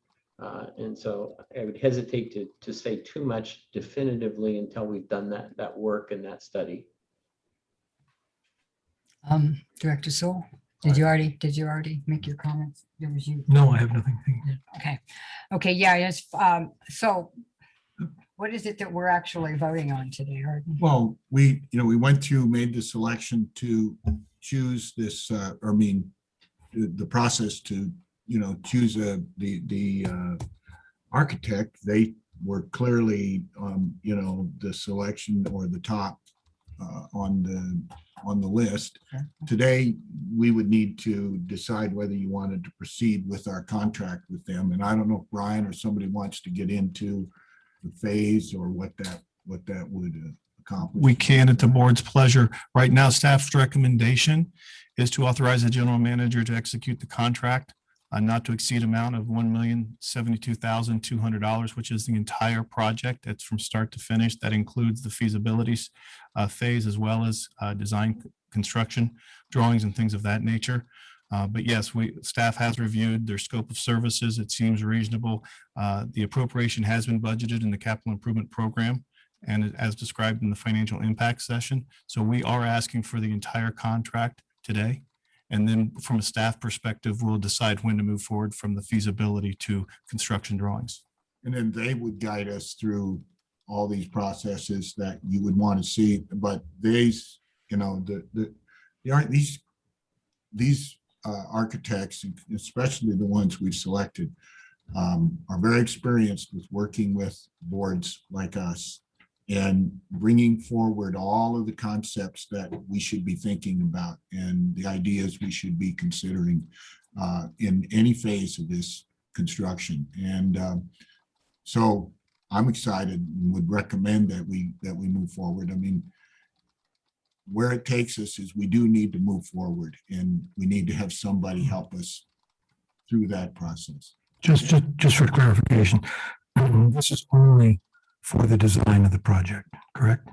And so I would hesitate to say too much definitively until we've done that work and that study. Director Sewell, did you already make your comments? It was you. No, I have nothing. Okay. Okay, yeah, it's, so what is it that we're actually voting on today, Arden? Well, we went through, made the selection to choose this, the process to, choose the architect. They were clearly, the selection or the top on the list. Today, we would need to decide whether you wanted to proceed with our contract with them. And I don't know if Brian or somebody wants to get into the phase or what that would accomplish. We can at the board's pleasure. Right now, staff's recommendation is to authorize the general manager to execute the contract not to exceed amount of $1,072,200, which is the entire project. That's from start to finish. That includes the feasibility phase as well as design, construction, drawings and things of that nature. But yes, staff has reviewed their scope of services. It seems reasonable. The appropriation has been budgeted in the capital improvement program and as described in the financial impact session. So we are asking for the entire contract today. And then from a staff perspective, we'll decide when to move forward from the feasibility to construction drawings. And then they would guide us through all these processes that you would want to see. But these, these architects, especially the ones we've selected, are very experienced with working with boards like us and bringing forward all of the concepts that we should be thinking about and the ideas we should be considering in any phase of this construction. And so I'm excited and would recommend that we move forward. I mean, where it takes us is we do need to move forward and we need to have somebody help us through that process. Just for clarification, this is only for the design of the project, correct?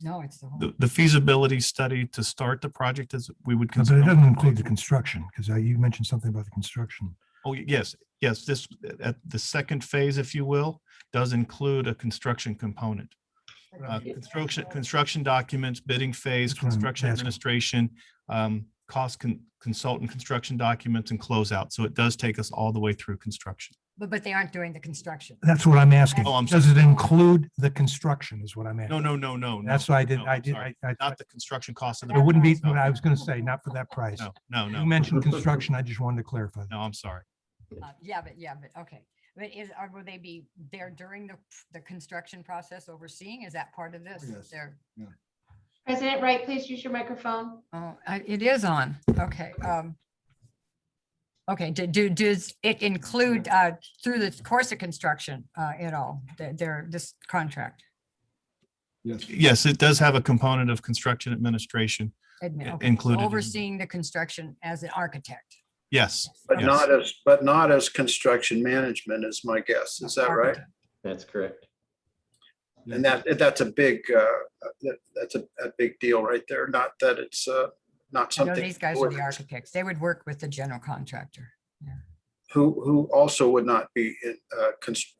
No, it's the whole. The feasibility study to start the project is we would But consider. it doesn't include the construction, because you mentioned something about the construction. Oh, yes, this at the second phase, if you will, does include a construction component. Construction documents, bidding phase, That's what I'm construction asking. administration, consultant construction documents and closeout. So it does take us all the way through construction. But they aren't doing the construction. That's what I'm asking. Oh, I'm Does it include the construction is what I'm asking? No. That's why I did, no, I I'm did, sorry. I Not the construction cost of the. it wouldn't be, No, what I was going to say, not for that price. No. You mentioned construction, I just wanted to clarify. No, I'm sorry. Yeah, but okay. But will they be there during the construction process overseeing? Is that part of this? Yes. President Wright, please use your microphone. Oh, it is on. Okay. Okay, does it include through the course of construction at all, this contract? Yes, it does have a component of construction administration Okay, included. overseeing the construction as an architect. Yes. But yes. not as construction management is my guess. Is that right? That's correct. And that's a big that's a big deal right there. Not that it's not I know something. these guys are the architects. They would work with the general contractor. Yeah. Who also would not be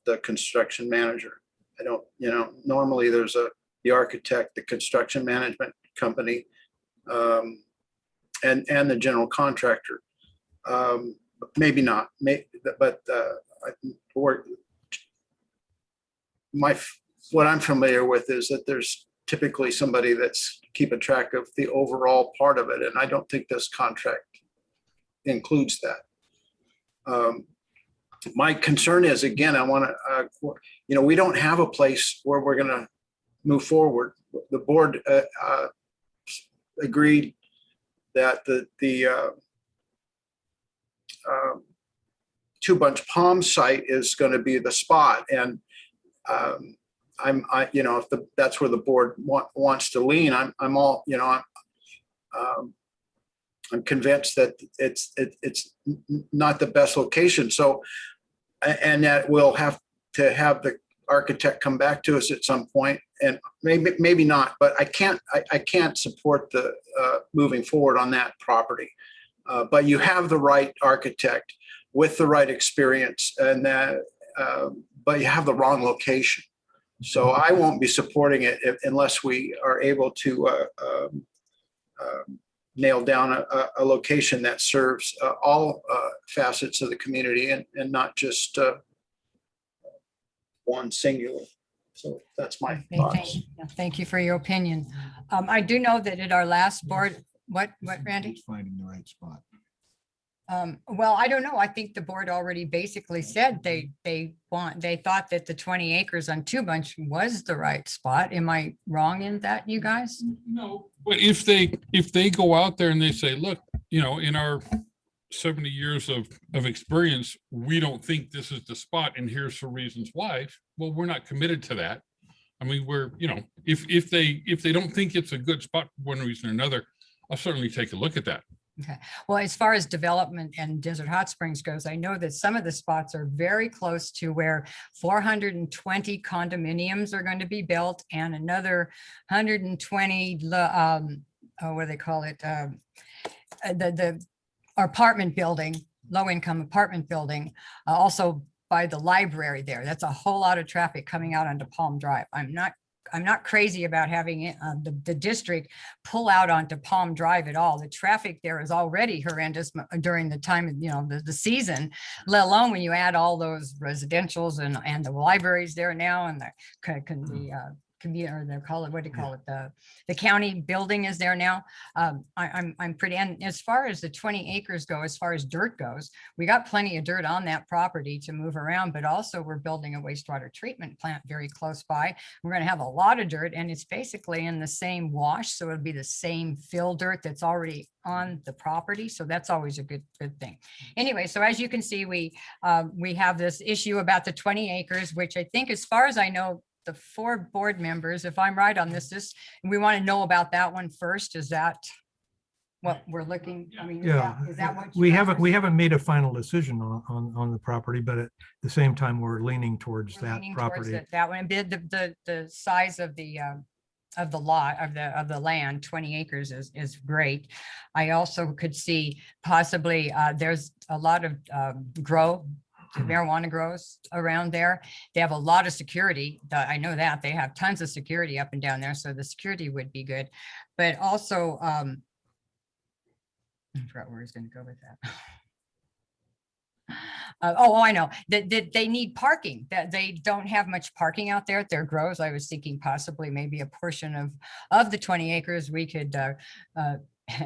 the construction manager. I don't, normally there's the architect, the construction management company, and the general contractor. Maybe not, but what I'm familiar with is that there's typically somebody that's keeping track of the overall part of it, and I don't think this contract includes that. My concern is, again, I want to, we don't have a place where we're going to move forward. The board agreed that the Two Bunch Palm site is going to be the spot, and if that's where the board wants to lean, I'm all, I'm convinced that it's not the best location. So, and that we'll have to have the architect come back to us at some point, and maybe not, but I can't support the moving forward on that property. But you have the right architect with the right experience, and but you have the wrong location. So I won't be supporting it unless we are able to nail down a location that serves all facets of the community and not just one singular. So that's my thoughts. Thank you for your opinion. I do know that at our last board, what, Randy? Finding the right spot. Well, I don't know. I think the board already basically said they thought that the 20 acres on Two Bunch was the right spot. Am I wrong in that, you guys? No, but if they go out there and they say, look, in our 70 years of experience, we don't think this is the spot, and here's the reasons why. Well, we're not committed to that. I mean, if they don't think it's a good spot for one reason or another, I'll certainly take a look at that. Okay. Well, as far as development and Desert Hot Springs goes, I know that some of the spots are very close to where 420 condominiums are going to be built and another 120, what do they call it? The apartment building, low-income apartment building, also by the library there. That's a whole lot of traffic coming out onto Palm Drive. I'm not crazy about having it, the district pull out onto Palm Drive at all. The traffic there is already horrendous during the time, the season, let alone when you add all those residentials and the libraries there now and the community, or they call it, what do you call it? The county building is there now. I'm pretty, and as far as the 20 acres go, as far as dirt goes, we got plenty of dirt on that property to move around, but also we're building a wastewater treatment plant very close by. We're going to have a lot of dirt, and it's basically in the same wash. So it'll be the same fill dirt that's already on the property. So that's always a good thing. Anyway, so as you can see, we have this issue about the 20 acres, which I think, as far as I know, the 4 board members, if I'm right on this, we want to know about that one first. Is that what we're looking? I mean, is that what we haven't made a final decision on the property, but at the same time, we're leaning towards that property. That one, the size of the lot of the land, 20 acres is great. I also could see possibly there's a lot of marijuana grows around there. They have a lot of security. I know that they have tons of security up and down there, so the security would be good. But also, I forgot where he's going to go with that. I know that they need parking. That they don't have much parking out there at their grows. I was thinking possibly maybe a portion of the 20 acres we could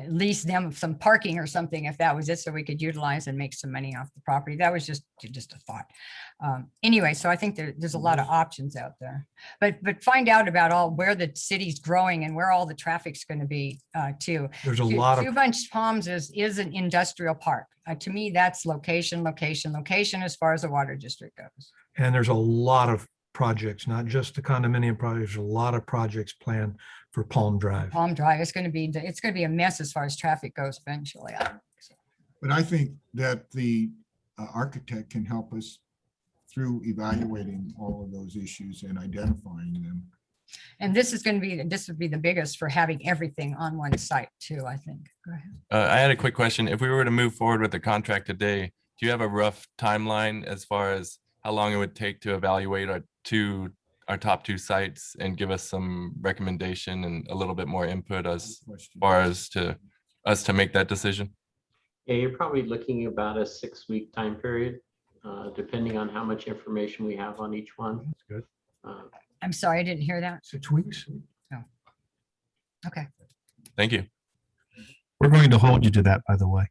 lease them some parking or something, if that was it, so we could utilize and make some money off the property. That was just a thought. Anyway, so I think there's a lot of options out there, but find out about where the city's growing and where all the traffic's going to be too. There's a lot of Two Bunch Palms is an industrial park. To me, that's location as far as the water district goes. And there's a lot of projects, not just the condominium projects, a lot of projects planned for Palm Drive. Palm Drive, it's going to be a mess as far as traffic goes eventually. But I think that the architect can help us through evaluating all of those issues and identifying them. And this would be the biggest for having everything on one site too, I think. Go ahead. I had a quick question. If we were to move forward with the contract today, do you have a rough timeline as far as how long it would take to evaluate our top 2 sites and give us some recommendation and a little bit more input as far as to us to make that decision? Yeah, you're probably looking about a 6-week time period, depending on how much information we have on each one. That's good. I'm sorry, I didn't hear that. 6 weeks. Oh. Okay. Thank you. We're going to hold you to that, by the way.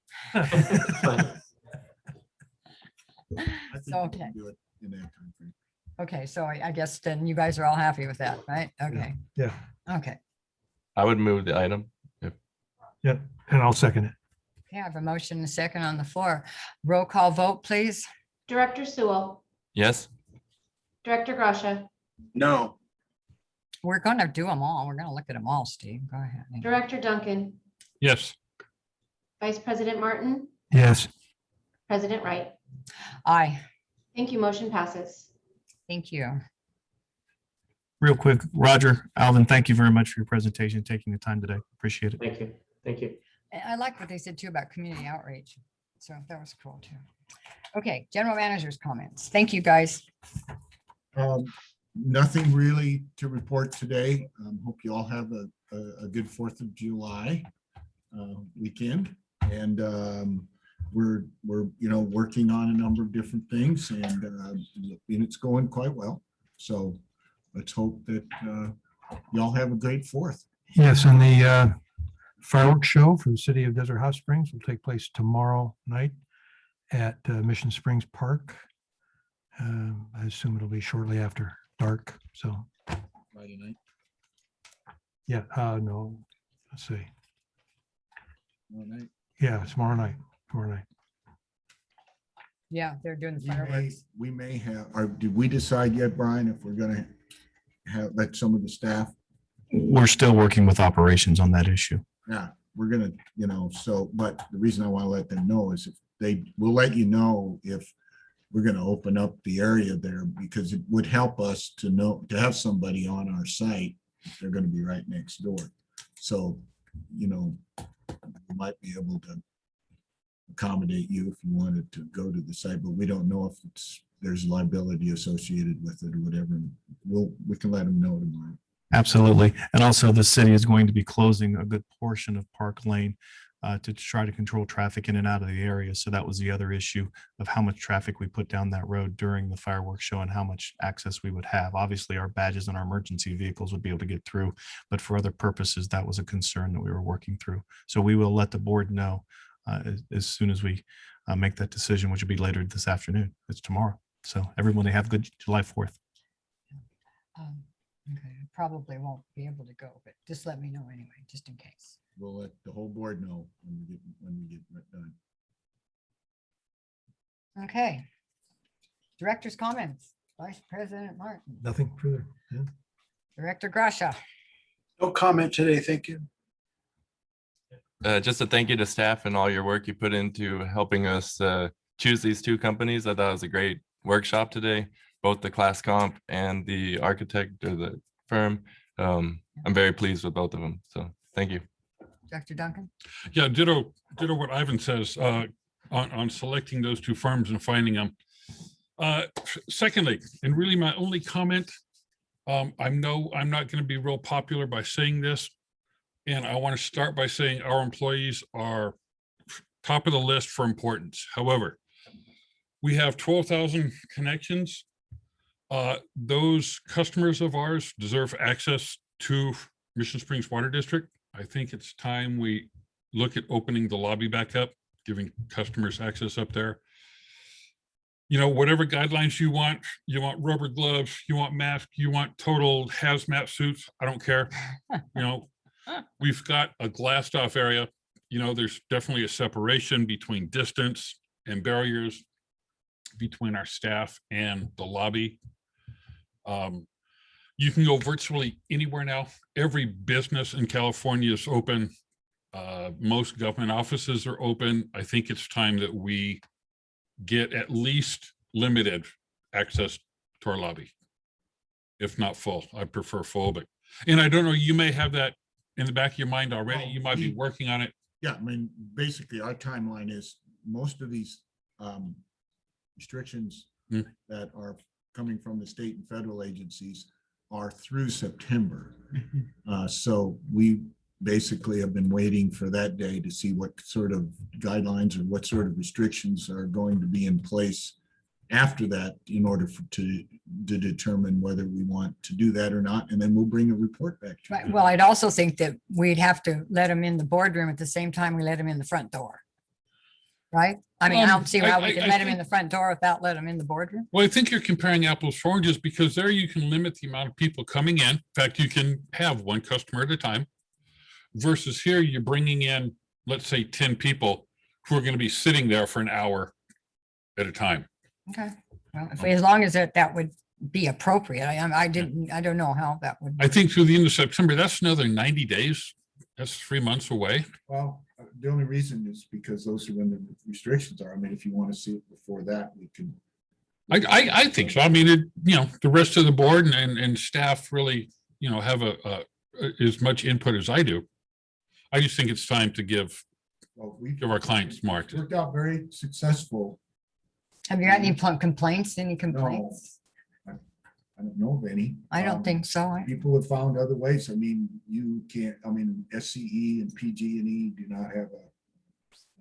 So, okay. Do it in that time frame. Okay, so I guess then you guys are all happy with that, right? Okay. Yeah. Okay. I would move the item. Yeah, and I'll second it. Okay, I have a motion and a second on the floor. Roll call vote, please. Director Sewell, Yes. Director Grasha, No. We're going to do them all. We're going to look at them all, Steve. Go ahead. Director Duncan, Yes. Vice President Martin, Yes. President Wright. Aye. Thank you. Motion passes. Thank you. Real quick, Roger, Alvin, thank you very much for your presentation, taking the time today. Appreciate it. Thank you. Thank you. I like what they said too about community outreach. So that was cool too. Okay, general manager's comments. Thank you, guys. Nothing really to report today. Hope you all have a good 4th of July weekend. And we're working on a number of different things, and it's going quite well. So let's hope that y'all have a great 4th. Yes, and the fireworks show for the city of Desert Hot Springs will take place tomorrow night at Mission Springs Park. I assume it'll be shortly after dark. So Friday night. yeah, no, let's see. Tomorrow night. Yeah, tomorrow night. Yeah, they're doing the fireworks. We may have, or did we decide yet, Brian, if we're gonna let some of the staff? We're still working with operations on that issue. Yeah, we're gonna, but the reason I want to let them know is we'll let you know if we're gonna open up the area there, because it would help us to have somebody on our site. They're gonna be right next door. So, we might be able to accommodate you if you wanted to go to the site, but we don't know if there's liability associated with it or whatever. We can let them know tomorrow. Absolutely. And also the city is going to be closing a good portion of Park Lane to try to control traffic in and out of the area. So that was the other issue of how much traffic we put down that road during the fireworks show and how much access we would have. Obviously, our badges and our emergency vehicles would be able to get through, but for other purposes, that was a concern that we were working through. So we will let the board know as soon as we make that decision, which will be later this afternoon. It's tomorrow. So everyone, have good July 4th. Okay, I probably won't be able to go, but just let me know anyway, just in case. We'll let the whole board know when we get done. Okay. Director's comments. Vice President Martin. Nothing further. Yeah. Director Gracia. No comment today, thank you. Just a thank you to staff and all your work you put into helping us choose these 2 companies. I thought it was a great workshop today, both the class comp and the architect or the firm. I'm very pleased with both of them. So thank you. Dr. Duncan. Yeah, ditto what Ivan says on selecting those 2 firms and finding them. Secondly, and really my only comment, I know I'm not going to be real popular by saying this, and I want to start by saying our employees are top of the list for importance. However, we have 12,000 connections. Those customers of ours deserve access to Mission Springs Water District. I think it's time we look at opening the lobby back up, giving customers access up there. Whatever guidelines you want rubber gloves, you want masks, you want total hazmat suits, I don't care. We've got a glassed off area. There's definitely a separation between distance and barriers between our staff and the lobby. You can go virtually anywhere now. Every business in California is open. Most government offices are open. I think it's time that we get at least limited access to our lobby, if not full. I prefer full, and I don't know, you may have that in the back of your mind already. You might be working on it. Yeah, basically our timeline is most of these restrictions that are coming from the state and federal agencies are through September. So we basically have been waiting for that day to see what sort of guidelines or what sort of restrictions are going to be in place after that in order to determine whether we want to do that or not. And then we'll bring a report back to you. Right. Well, I'd also think that we'd have to let them in the boardroom at the same time we let them in the front door. Right? I don't see how we can let them in the front door without letting them in the boardroom. Well, I think you're comparing apples to oranges, because there you can limit the amount of people coming in. In fact, you can have 1 customer at a time, versus here you're bringing in, let's say 10 people who are going to be sitting there for an hour at a time. Okay. Well, as long as that would be appropriate. I don't know how that would. I think through the end of September, that's another 90 days. That's 3 months away. Well, the only reason is because those are when the restrictions are. If you want to see it before that, we can. I think so. The rest of the board and staff really, have as much input as I do. I just think it's time to give Well, we give our clients smart. worked out very successful. Have you got any complaints, any complaints? I don't know of any. I don't think so. People have found other ways. I mean, you can't, I mean, SCE and PG&E do not have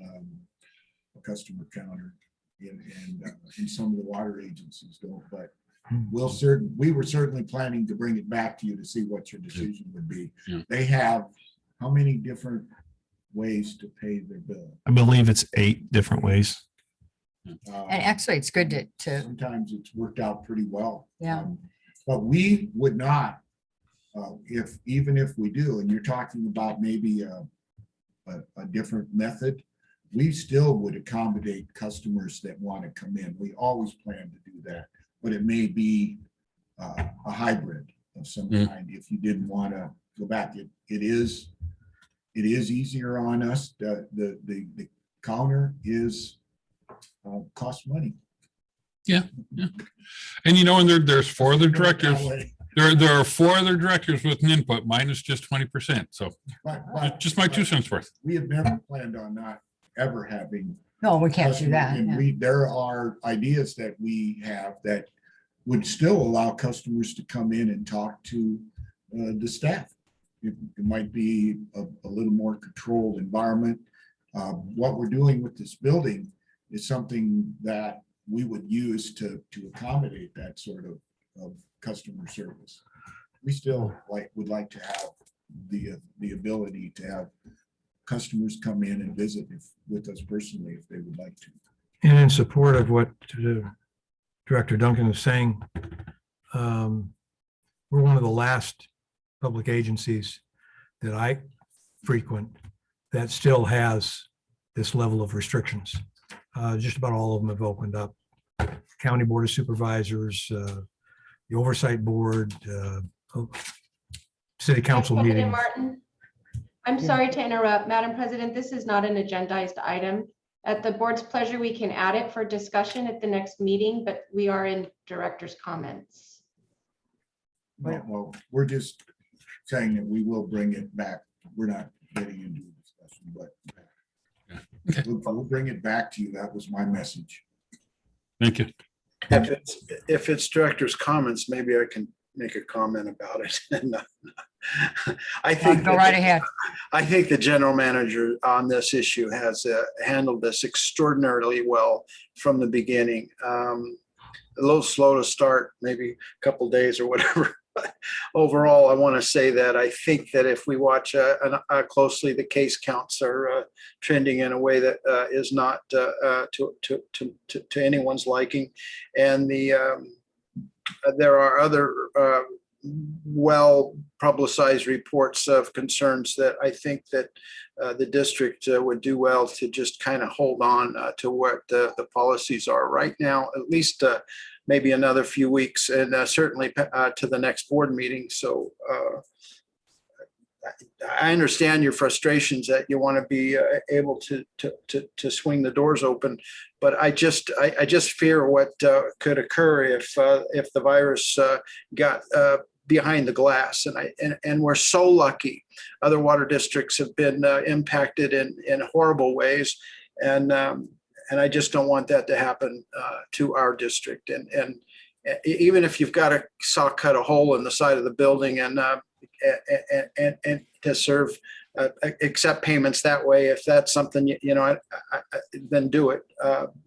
a customer counter. And some of the water agencies don't, but we were certainly planning to bring it back to you to see what your decision would be. Yeah. They have how many different ways to pay their bill? I believe it's 8 different ways. And actually, it's good to sometimes it's worked out pretty well. Yeah. But we would not, even if we do, and you're talking about maybe a different method, we still would accommodate customers that want to come in. We always plan to do that, but it may be a hybrid of some kind. If you didn't want to go back, it is easier on us. The counter is cost money. Yeah. And and there's 4 other directors. There are 4 other directors with an input. Mine is just 20%. So just my 2 cents worth. We have never planned on not ever having. No, we can't do that. And there are ideas that we have that would still allow customers to come in and talk to the staff. It might be a little more controlled environment. What we're doing with this building is something that we would use to accommodate that sort of customer service. We still would like to have the ability to have customers come in and visit with us personally if they would like to. And in support of what Director Duncan is saying, we're one of the last public agencies that I frequent that still has this level of restrictions. Just about all of them have opened up. County Board of Supervisors, the Oversight Board, City Council President meetings. Martin, I'm sorry to interrupt. Madam President, this is not an agendized item. At the board's pleasure, we can add it for discussion at the next meeting, but we are in director's comments. Well, we're just saying that we will bring it back. We're not getting into a discussion, but we'll bring it back to you. That was my message. Thank you. If it's director's comments, maybe I can make a comment about it. I think go right ahead. I think the general manager on this issue has handled this extraordinarily well from the beginning. A little slow to start, maybe a couple days or whatever. But overall, I want to say that I think that if we watch closely, the case counts are trending in a way that is not to anyone's liking, and there are other well publicized reports of concerns that I think that the district would do well to just kind of hold on to what the policies are right now, at least maybe another few weeks, and certainly to the next board meeting. So I understand your frustrations that you want to be able to swing the doors open, but I just fear what could occur if the virus got behind the glass. And we're so lucky. Other water districts have been impacted in horrible ways, and I just don't want that to happen to our district. And even if you've got to cut a hole in the side of the building and to serve, accept payments that way, if that's something then do it.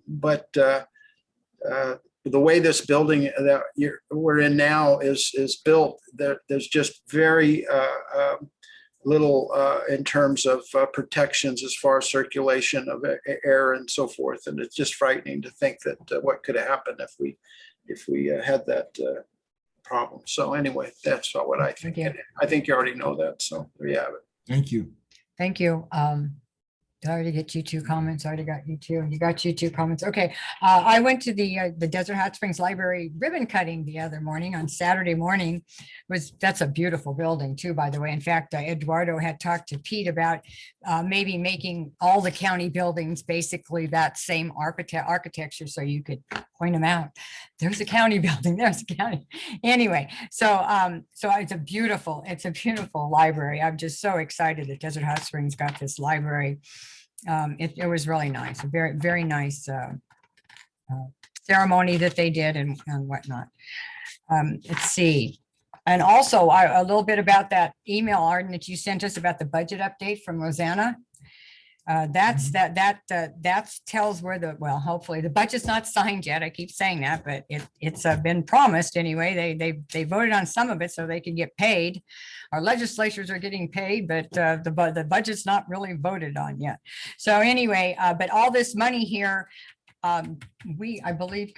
But the way this building that we're in now is built, there's just very little in terms of protections as far as circulation of air and so forth. And it's just frightening to think that what could happen if we had that problem. So anyway, that's what I think. I think you already know that. So there you have it. Thank you. Thank you. Did I already get you 2 comments? I already got you 2. You got you 2 comments. Okay. I went to the Desert Hot Springs Library ribbon cutting the other morning on Saturday morning. That's a beautiful building too, by the way. In fact, Eduardo had talked to Pete about maybe making all the county buildings basically that same architecture, so you could point them out. There's a county building. There's a county. Anyway, so it's a beautiful library. I'm just so excited that Desert Hot Springs got this library. It was really nice, a very, very nice ceremony that they did and whatnot. Let's see. And also a little bit about that email, Arden, that you sent us about the budget update from Rosanna. That tells where well, hopefully the budget's not signed yet. I keep saying that, but it's been promised anyway. They voted on some of it so they can get paid. Our legislatures are getting paid, but the budget's not really voted on yet. So anyway, but all this money here, I believe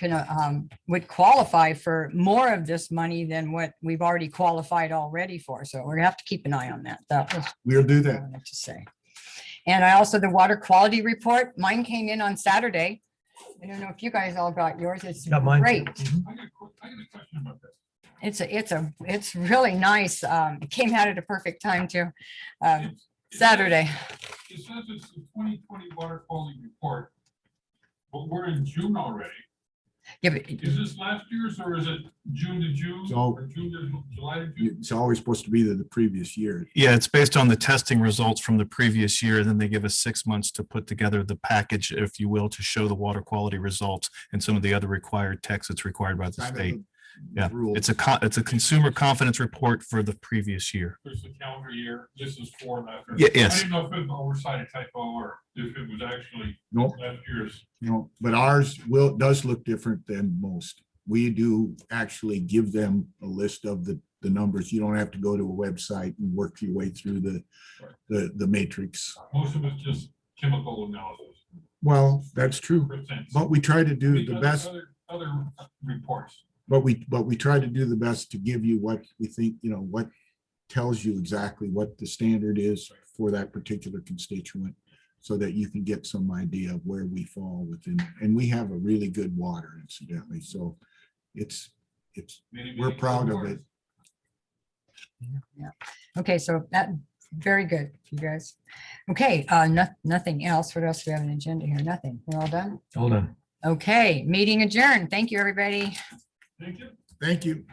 would qualify for more of this money than what we've already qualified already for. So we're gonna have to keep an eye on that. That was We'll do what I that. wanted to say. And I also, the water quality report, mine came in on Saturday. I don't know if you guys all got yours. It's Got mine too. great. I got a question about that. It's really nice. It came out at a perfect time too. Saturday. It says it's the 2020 water quality report, but we're in June already. Yeah, but Is this last year's or is it June to June So- or June to July to June? It's always supposed to be the previous year. Yeah, it's based on the testing results from the previous year. Then they give us 6 months to put together the package, if you will, to show the water quality results and some of the other required texts that's required by the Kind of state. the Yeah, rule. it's a consumer confidence report for the previous year. There's the calendar year. This is for last year. Yeah, I yes. didn't know if it was an oversight typo or if it was actually Nope. last year's. But ours does look different than most. We do actually give them a list of the numbers. You don't have to go to a website and work your way through the matrix. Most of it's just chemical analysis. Well, that's true, Percents. but we try to I do mean, the other- best, Other reports. but we try to do the best to give you what we think, what tells you exactly what the standard is for that particular constituent, so that you can get some idea of where we fall within. And we have a really good water, incidentally, so we're proud of it. yeah. Okay, so that, very good, you guys. Okay, nothing else. What else do we have on the agenda here? Nothing. We're all done? All done. Okay, meeting adjourned. Thank you, everybody. Thank you. Thank you.